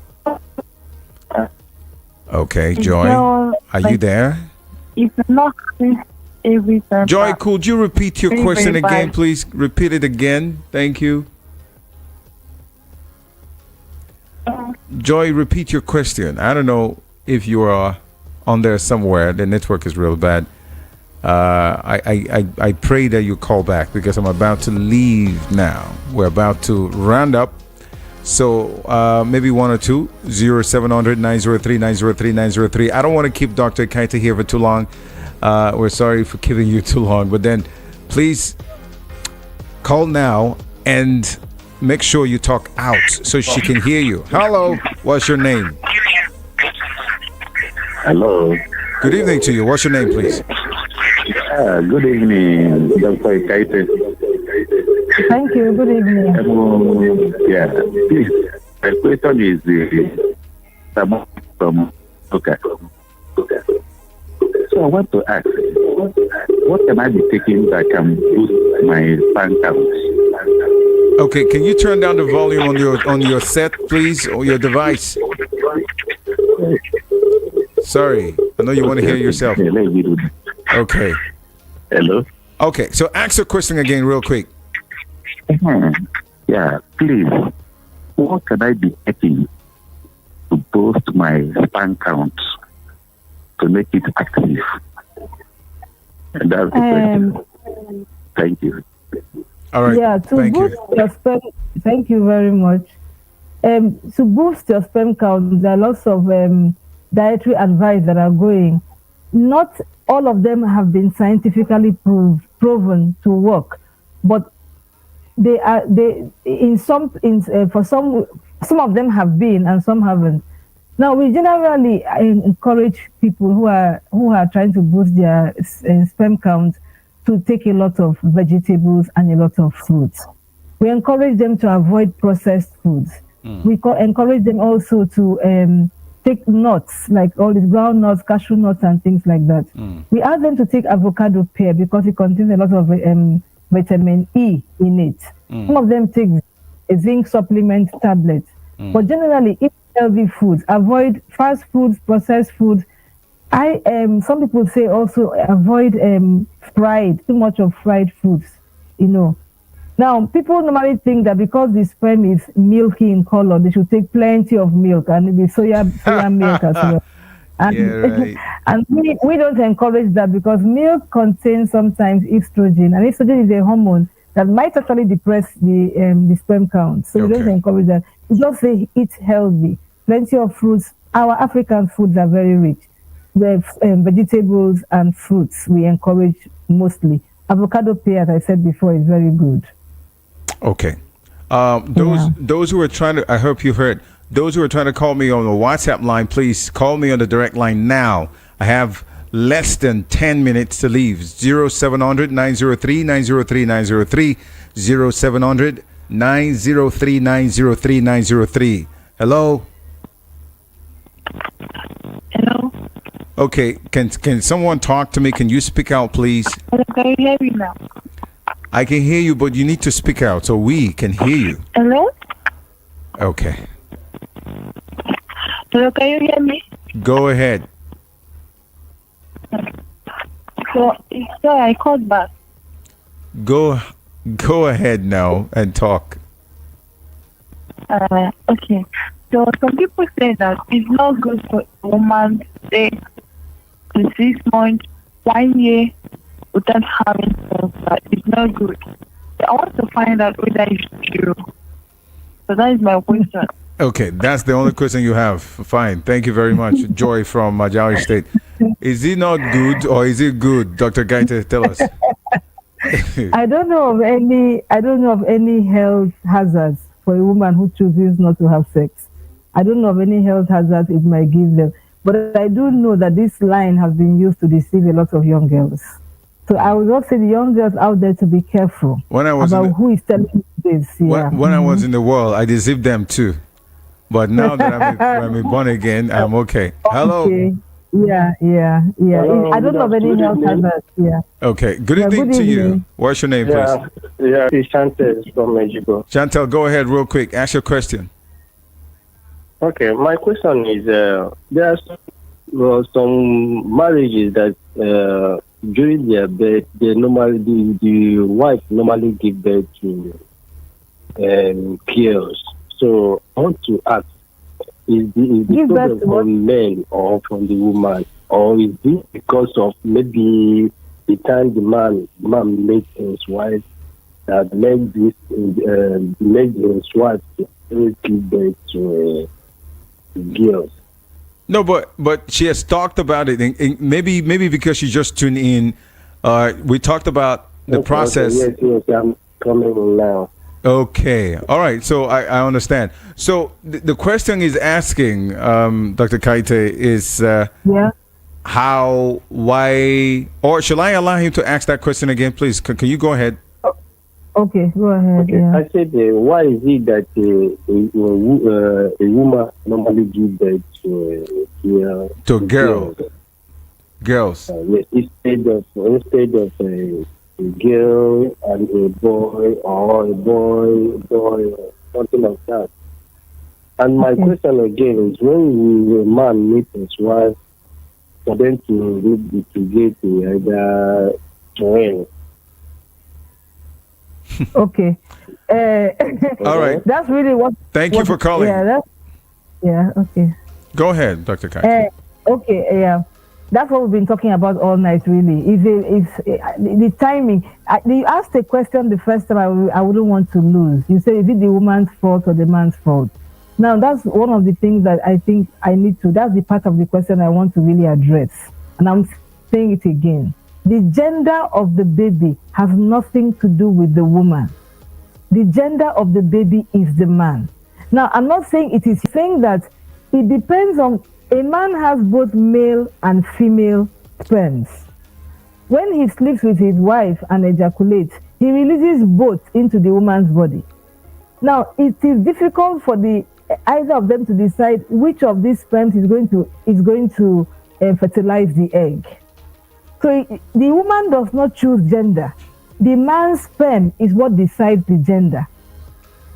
Okay, Joy, are you there? If you're not every time. Joy, could you repeat your question very again, bad. please? Repeat it again. Thank you. Joy, repeat your question. I don't know if you are on there somewhere. The network is real bad. I pray that you call back because I'm about to leave now. We're about to round up. So maybe one or two, 0700-903-903-903. I don't want to keep Dr. Kaita here for too long. We're sorry for keeping you too long. But then please call now and make sure you talk out so she can hear you. Hello, what's your name? Hello. Good evening to you. What's your name, please? Good evening, Dr. Kaite. Thank you. Good evening. Yeah, please. My question is from okay. So I want to ask, what can I be taking that can boost my bank account? Okay, can you turn down the volume on your set, please, or your device? Sorry, I know you want to hear yourself. Okay. Hello. Okay, so ask your question again, real quick. Yeah, please. What can I be taking to boost my bank account to make it active? And that's the question. Thank you. All right. Yeah, to Thank boost you. your sperm. Thank you very much. To boost your sperm count, there are lots of dietary advice that are going. Not all of them have been scientifically proven to work, but for some of them have been and some haven't. Now we generally encourage people who are trying to boost their sperm count to take a lot of vegetables and a lot of fruits. We encourage them to avoid processed foods. We encourage them also to take nuts, like all these ground nuts, cashew nuts, and things like that. We ask them to take avocado pear because it contains a lot of vitamin E in it. Some of them take a zinc supplement tablet. But generally, eat healthy foods. Avoid fast foods, processed foods. Some people say also avoid too much of fried foods. Now, people normally think that because the sperm is milky in color, they should take plenty of milk and maybe soya milk as well. And, right. and we don't encourage that because milk contains sometimes estrogen, and estrogen is a hormone that might actually depress the sperm count. So we don't encourage that. We just say eat healthy, plenty of fruits. Our African foods are very rich. The vegetables and fruits we encourage mostly. Avocado pear, as I said before, is very good. Okay. Those who are trying to, I hope you heard, those who are trying to call me on the WhatsApp line, please call me on the direct line now. I have less than 10 minutes to leave. 0700-903-903-903. 0700-903-903-903. Hello? Hello? Okay, can someone talk to me? Can you speak out, please? Hello, can you hear me now? I can hear you, but you need to speak out so we can hear you. Hello? Okay. Hello, can you hear me? Go ahead. So I called back. Go ahead now and talk. Okay. So some people say that it's not good for a woman to stay to 6 months, 1 year without having sex. But it's not good. So I want to find out whether it's true. So that is my question. Okay, that's the only question you have. Fine. Thank you very much. Joy from Majawi State. Is it not good or is it good? Dr. Gaite, tell us. I don't know of any health hazards for a woman who chooses not to have sex. I don't know of any health hazards it might give them. But I do know that this line has been used to deceive a lot of young girls. So I would also say the young girls out there to be careful about who is telling you this. Yeah. When I was in the world, I deceived them too. But now that I'm born again, I'm okay. Hello. Yeah. Hello, I don't know of any health hazards. Yeah. Okay. Good evening good to you. evening. What's your name, please? It's Chantel from Mexico. Chantel, go ahead real quick. Ask your question. Okay, my question is there are some marriages that during their birth, the wife normally give birth to girls. So I want to ask, is the problem from men or from the woman, or is this because of maybe the time the man makes his wife that made his wife to give birth to girls? No, but she has talked about it. And maybe because she just tuned in. We talked about the process. Yes, I'm coming now. Okay, all right. So I understand. So the question is asking, Dr. Kaite, is how, why, or shall I allow him to ask that question again, please? Can you go ahead? Okay, go ahead. Okay. Yeah. I said, why is it that a woman normally gives birth to girls? Yes, instead of a girl and a boy, or a boy, or something like that. And my question again is, when a man meets his wife, for them to get either twins. Okay. All right. That's really what. Thank you for calling. Yeah. Okay. Go ahead, Dr. Kaite. Okay. Yeah. That's what we've been talking about all night. Really, the timing. You asked a question the first time. I wouldn't want to lose. You say, is it the woman's fault or the man's fault? Now, that's one of the things that I think I need to. That's the part of the question I want to really address, and I'm saying it again. The gender of the baby has nothing to do with the woman. The gender of the baby is the man. Now, I'm not saying it is, saying that it depends on, a man has both male and female sperms. When he sleeps with his wife and ejaculates, he releases both into the woman's body. Now, it is difficult for either of them to decide which of these sperms is going to fertilize the egg. So the woman does not choose gender. The man's sperm is what decides the gender.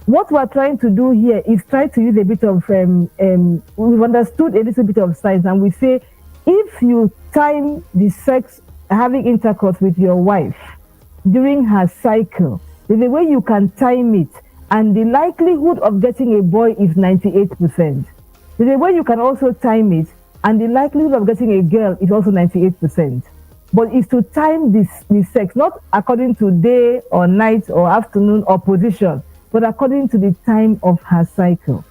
What we're trying to do here is try to use a bit of, we've understood a little bit of science, and we say, if you time the sex, having intercourse with your wife during her cycle, there's a way you can time it, and the likelihood of getting a boy is 98%. There's a way you can also time it, and the likelihood of getting a girl is also 98%. But it's to time this sex, not according to day or night or afternoon or position, but according to the time of her cycle.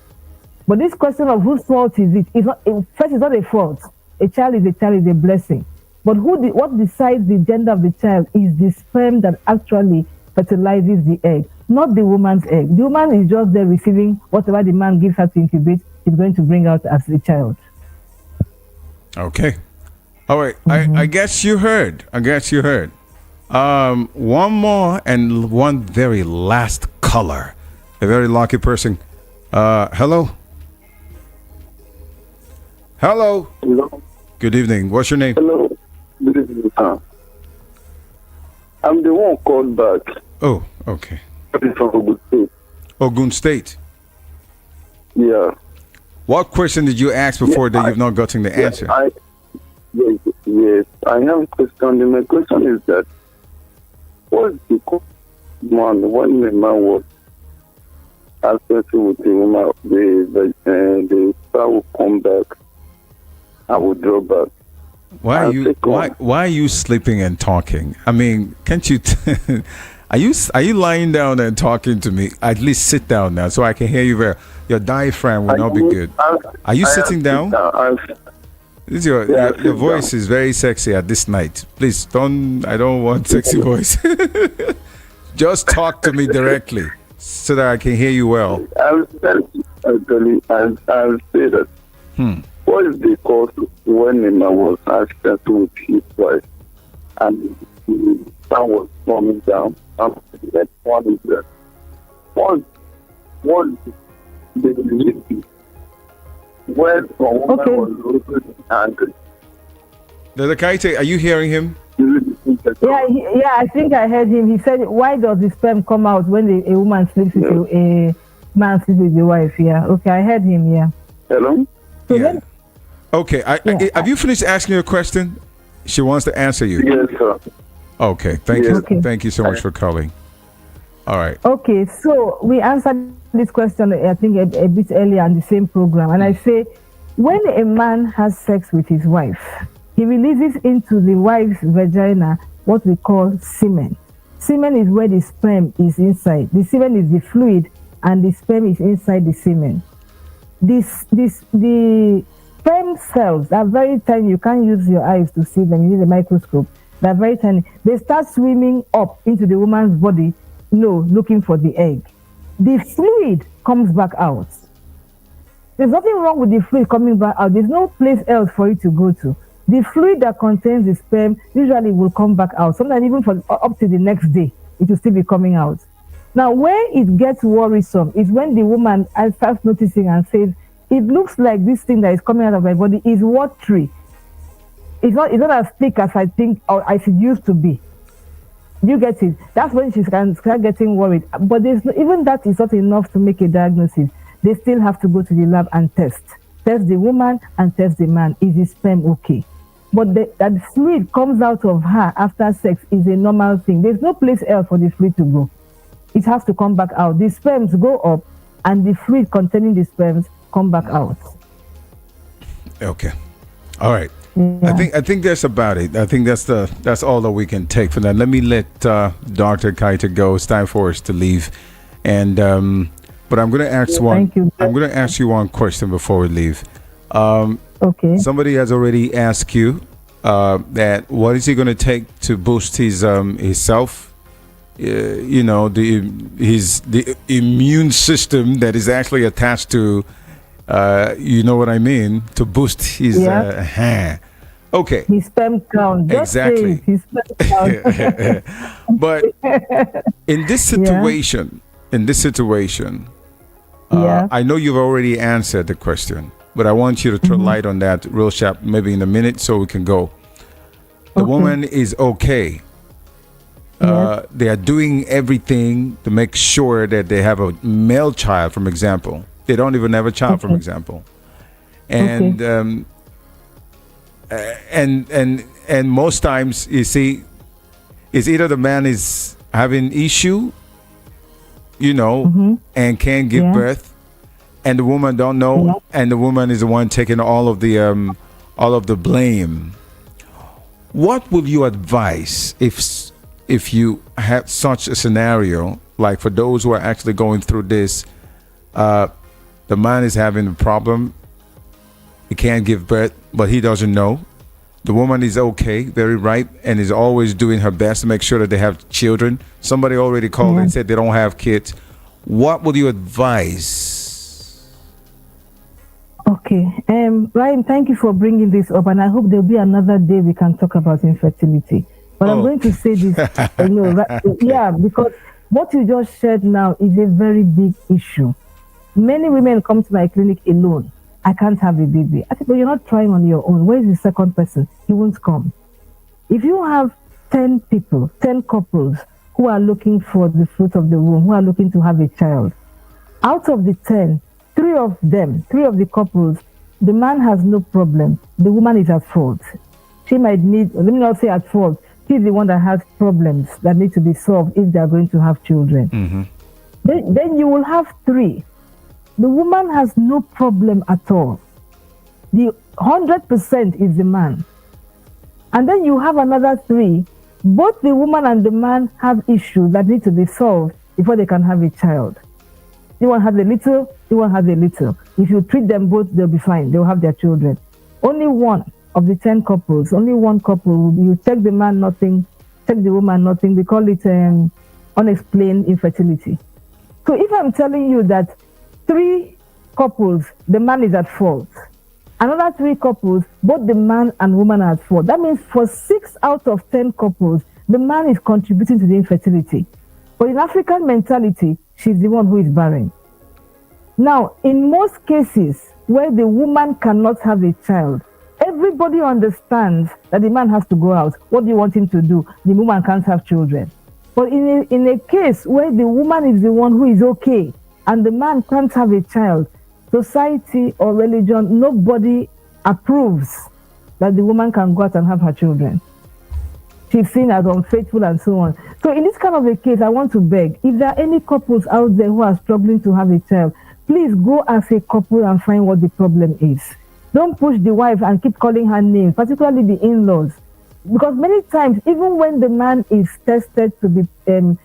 But this question of whose fault is it? First, it's not a fault. A child is a blessing. But what decides the gender of the child is the sperm that actually fertilizes the egg, not the woman's egg. The woman is just there receiving whatever the man gives her to incubate, she's going to bring out as a child. Okay. All right. I guess you heard. One more and one very last caller. A very lucky person. Hello. Hello. Good evening. What's your name? Hello. Good evening. I'm the one called back. Oh, okay. I'm from Ogun State. Ogun State. Yeah. What question did you ask before that you've not gotten the answer? Yes, I have a question. My question is that, what's the man when a man was accessing with the woman, the sperm will come back and will draw back? Why are you sleeping and talking? I mean, can't you? Are you lying down and talking to me? At least sit down now so I can hear you very. Your diaphragm will not be good. Are you sitting down? Your voice is very sexy at this night. Please don't. I don't want sexy voice. Just talk to me directly so that I can hear you well. I'll say that. What is the cause when a man was asked with his wife and the sun was coming down? That one is that. One the when a woman was losing angry Dr. Kaite, are you hearing him? Yeah, I think I heard him. He said, "Why does the sperm come out when a woman sleeps with a man sleeps with the wife?" Yeah. Okay, I heard him. Yeah. Hello. So Yeah. Okay. Have you finished asking your question? She wants to answer you. Yes, sir. Okay. Thank you. Okay. Thank you so much for calling. All right. Okay, so we answered this question, I think, a bit earlier on the same program. And I say, when a man has sex with his wife, he releases into the wife's vagina what we call semen. Semen is where the sperm is inside. The semen is the fluid, and the sperm is inside the semen. The sperm cells are very tiny. You can't use your eyes to see them. You need a microscope. They're very tiny. They start swimming up into the woman's body, looking for the egg. The fluid comes back out. There's nothing wrong with the fluid coming back out. There's no place else for it to go to. The fluid that contains the sperm usually will come back out. Sometimes even for up to the next day, it will still be coming out. Now, where it gets worrisome is when the woman starts noticing and says, "It looks like this thing that is coming out of my body is watery. It's not as thick as I think or as it used to be." You get it? That's when she can start getting worried. But even that is not enough to make a diagnosis. They still have to go to the lab and test the woman and test the man. Is the sperm okay? But that fluid comes out of her after sex is a normal thing. There's no place else for the fluid to go. It has to come back out. The sperms go up, and the fluid containing the sperms come back out. Okay. All right. Yeah. I think that's about it. I think that's all that we can take for that. Let me let Dr. Kaite go. It's time for us to leave, and but I'm going to ask one. I'm going to ask you one question before we leave. Okay. Somebody has already asked you that what is he going to take to boost his self? The immune system that is actually attached to. You know what I mean? To boost his okay. His sperm count. Exactly. His sperm count. But in this situation, I know you've already answered the question, but I want you to throw light on that real sharp, maybe in a minute, so we can go. The woman is okay. They are doing everything to make sure that they have a male child, for example. They don't even have a child, for example, and and most times you see, is either the man is having issue, and can't give birth, and the woman don't know, and the woman is the one taking all of the blame. What would you advise if you have such a scenario, like for those who are actually going through this? The man is having a problem. He can't give birth, but he doesn't know. The woman is okay, very ripe, and is always doing her best to make sure that they have children. Somebody already called and said they don't have kids. What would you advise? Okay. Ryan, thank you for bringing this up, and I hope there'll be another day we can talk about infertility. But I'm going to say this, because what you just shared now is a very big issue. Many women come to my clinic alone. I can't have a baby. I said, but you're not trying on your own. Where is the second person? He won't come. If you have 10 people, 10 couples who are looking for the fruit of the womb, who are looking to have a child, out of the 10, 3 of the couples, the man has no problem. The woman is at fault. She might need, let me not say at fault, she's the one that has problems that need to be solved if they are going to have children. Then you will have 3. The woman has no problem at all. The 100% is the man. And then you have another 3. Both the woman and the man have issues that need to be solved before they can have a child. The one has a little, the one has a little. If you treat them both, they'll be fine. They'll have their children. Only one of the 10 couples, only one couple, you check the man, nothing, check the woman, nothing. We call it unexplained infertility. So if I'm telling you that 3 couples, the man is at fault. Another 3 couples, both the man and woman are at fault. That means for 6 out of 10 couples, the man is contributing to the infertility. But in African mentality, she's the one who is barren. Now, in most cases where the woman cannot have a child, everybody understands that the man has to go out. What do you want him to do? The woman can't have children. But in a case where the woman is the one who is okay and the man can't have a child, society or religion, nobody approves that the woman can go out and have her children. She's seen as unfaithful and so on. So in this kind of a case, I want to beg, if there are any couples out there who are struggling to have a child, please go as a couple and find what the problem is. Don't push the wife and keep calling her names, particularly the in-laws. Because many times, even when the man is tested to be and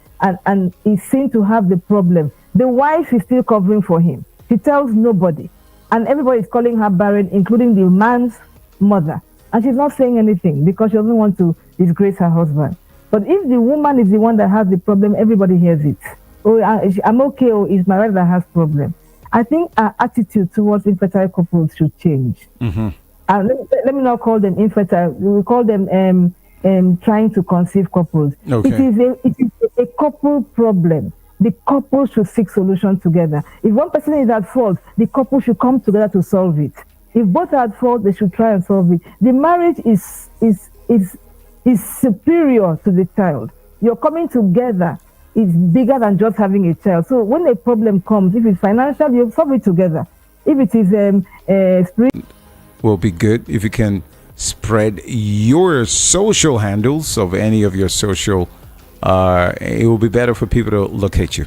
is seen to have the problem, the wife is still covering for him. She tells nobody. And everybody is calling her barren, including the man's mother. And she's not saying anything because she doesn't want to disgrace her husband. But if the woman is the one that has the problem, everybody hears it. Oh, I'm okay, or it's my wife that has problem. I think our attitude towards infertile couples should change. Mm-hmm. Let me not call them infertile. We call them trying to conceive couples. Okay. It is a couple problem. The couple should seek solution together. If one person is at fault, the couple should come together to solve it. If both are at fault, they should try and solve it. The marriage is superior to the child. Your coming together is bigger than just having a child. So when a problem comes, if it's financial, you solve it together. If it is spiritual, will be good if you can spread your social handles of any of your social. It will be better for people to locate you.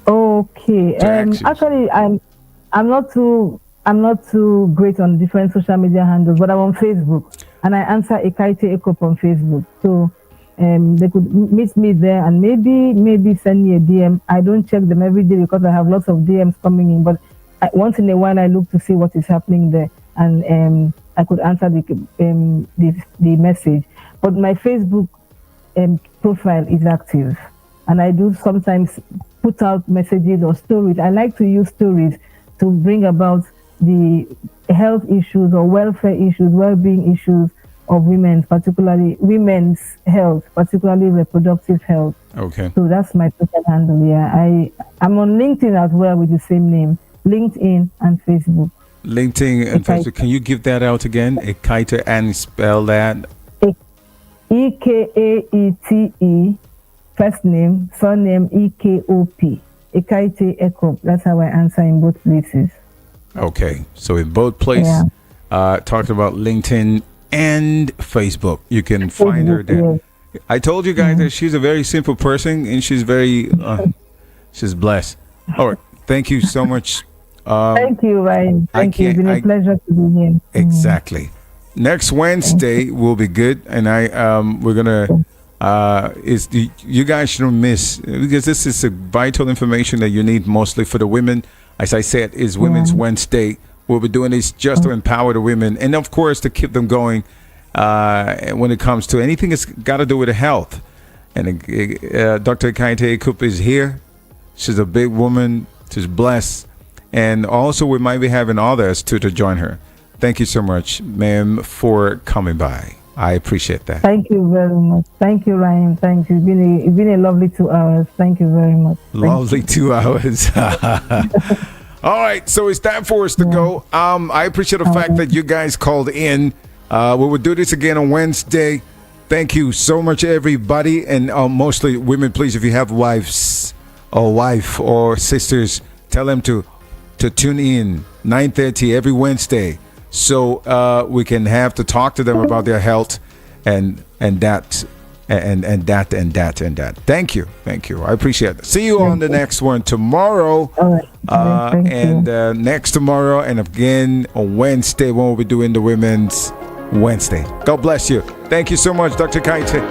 Okay. Actually, I'm not too great on different social media handles, but I'm on Facebook and I answer Ekaite Ekop on Facebook. So they could meet me there and maybe send me a DM. I don't check them every day because I have lots of DMs coming in, but once in a while I look to see what is happening there, and I could answer the message. But my Facebook profile is active, and I do sometimes put out messages or stories. I like to use stories to bring about the health issues or welfare issues, well-being issues of women, particularly women's health, particularly reproductive health. Okay. So that's my Twitter handle. Yeah, I'm on LinkedIn as well with the same name, LinkedIn and Facebook. LinkedIn and Facebook. Can you give that out again? Ekaite, and spell that. Ekaete, first name, surname Ekop. Ekaite Ekop. That's how I answer in both places. Okay, so in both places, talked about LinkedIn and Facebook. You can find her there. Yes. I told you guys that she's a very simple person and she's very, she's blessed. All right, thank you so much. Thank you, Ryan. Thank you. It's been a pleasure to be here. Exactly. Next Wednesday will be good, and we're gonna. You guys shouldn't miss, because this is a vital information that you need mostly for the women. As I said, it's Women's Wednesday. We'll be doing this just to empower the women, and of course to keep them going when it comes to anything that's got to do with health. And Dr. Ekaite Ekop is here. She's a big woman. She's blessed, and also we might be having others to join her. Thank you so much, ma'am, for coming by. I appreciate that. Thank you very much. Thank you, Ryan. Thank you. It's been a lovely 2 hours. Thank you very much. Lovely 2 hours. All right, so it's time for us to go. I appreciate the fact that you guys called in. We will do this again on Wednesday. Thank you so much, everybody, and mostly women. Please, if you have wives or wife or sisters, tell them to tune in 9:30 every Wednesday, so we can have to talk to them about their health and that. And that. Thank you. I appreciate it. See you on the next one tomorrow. Next tomorrow, and again on Wednesday when we'll be doing the Women's Wednesday. God bless you. Thank you so much, Dr. Ekaite.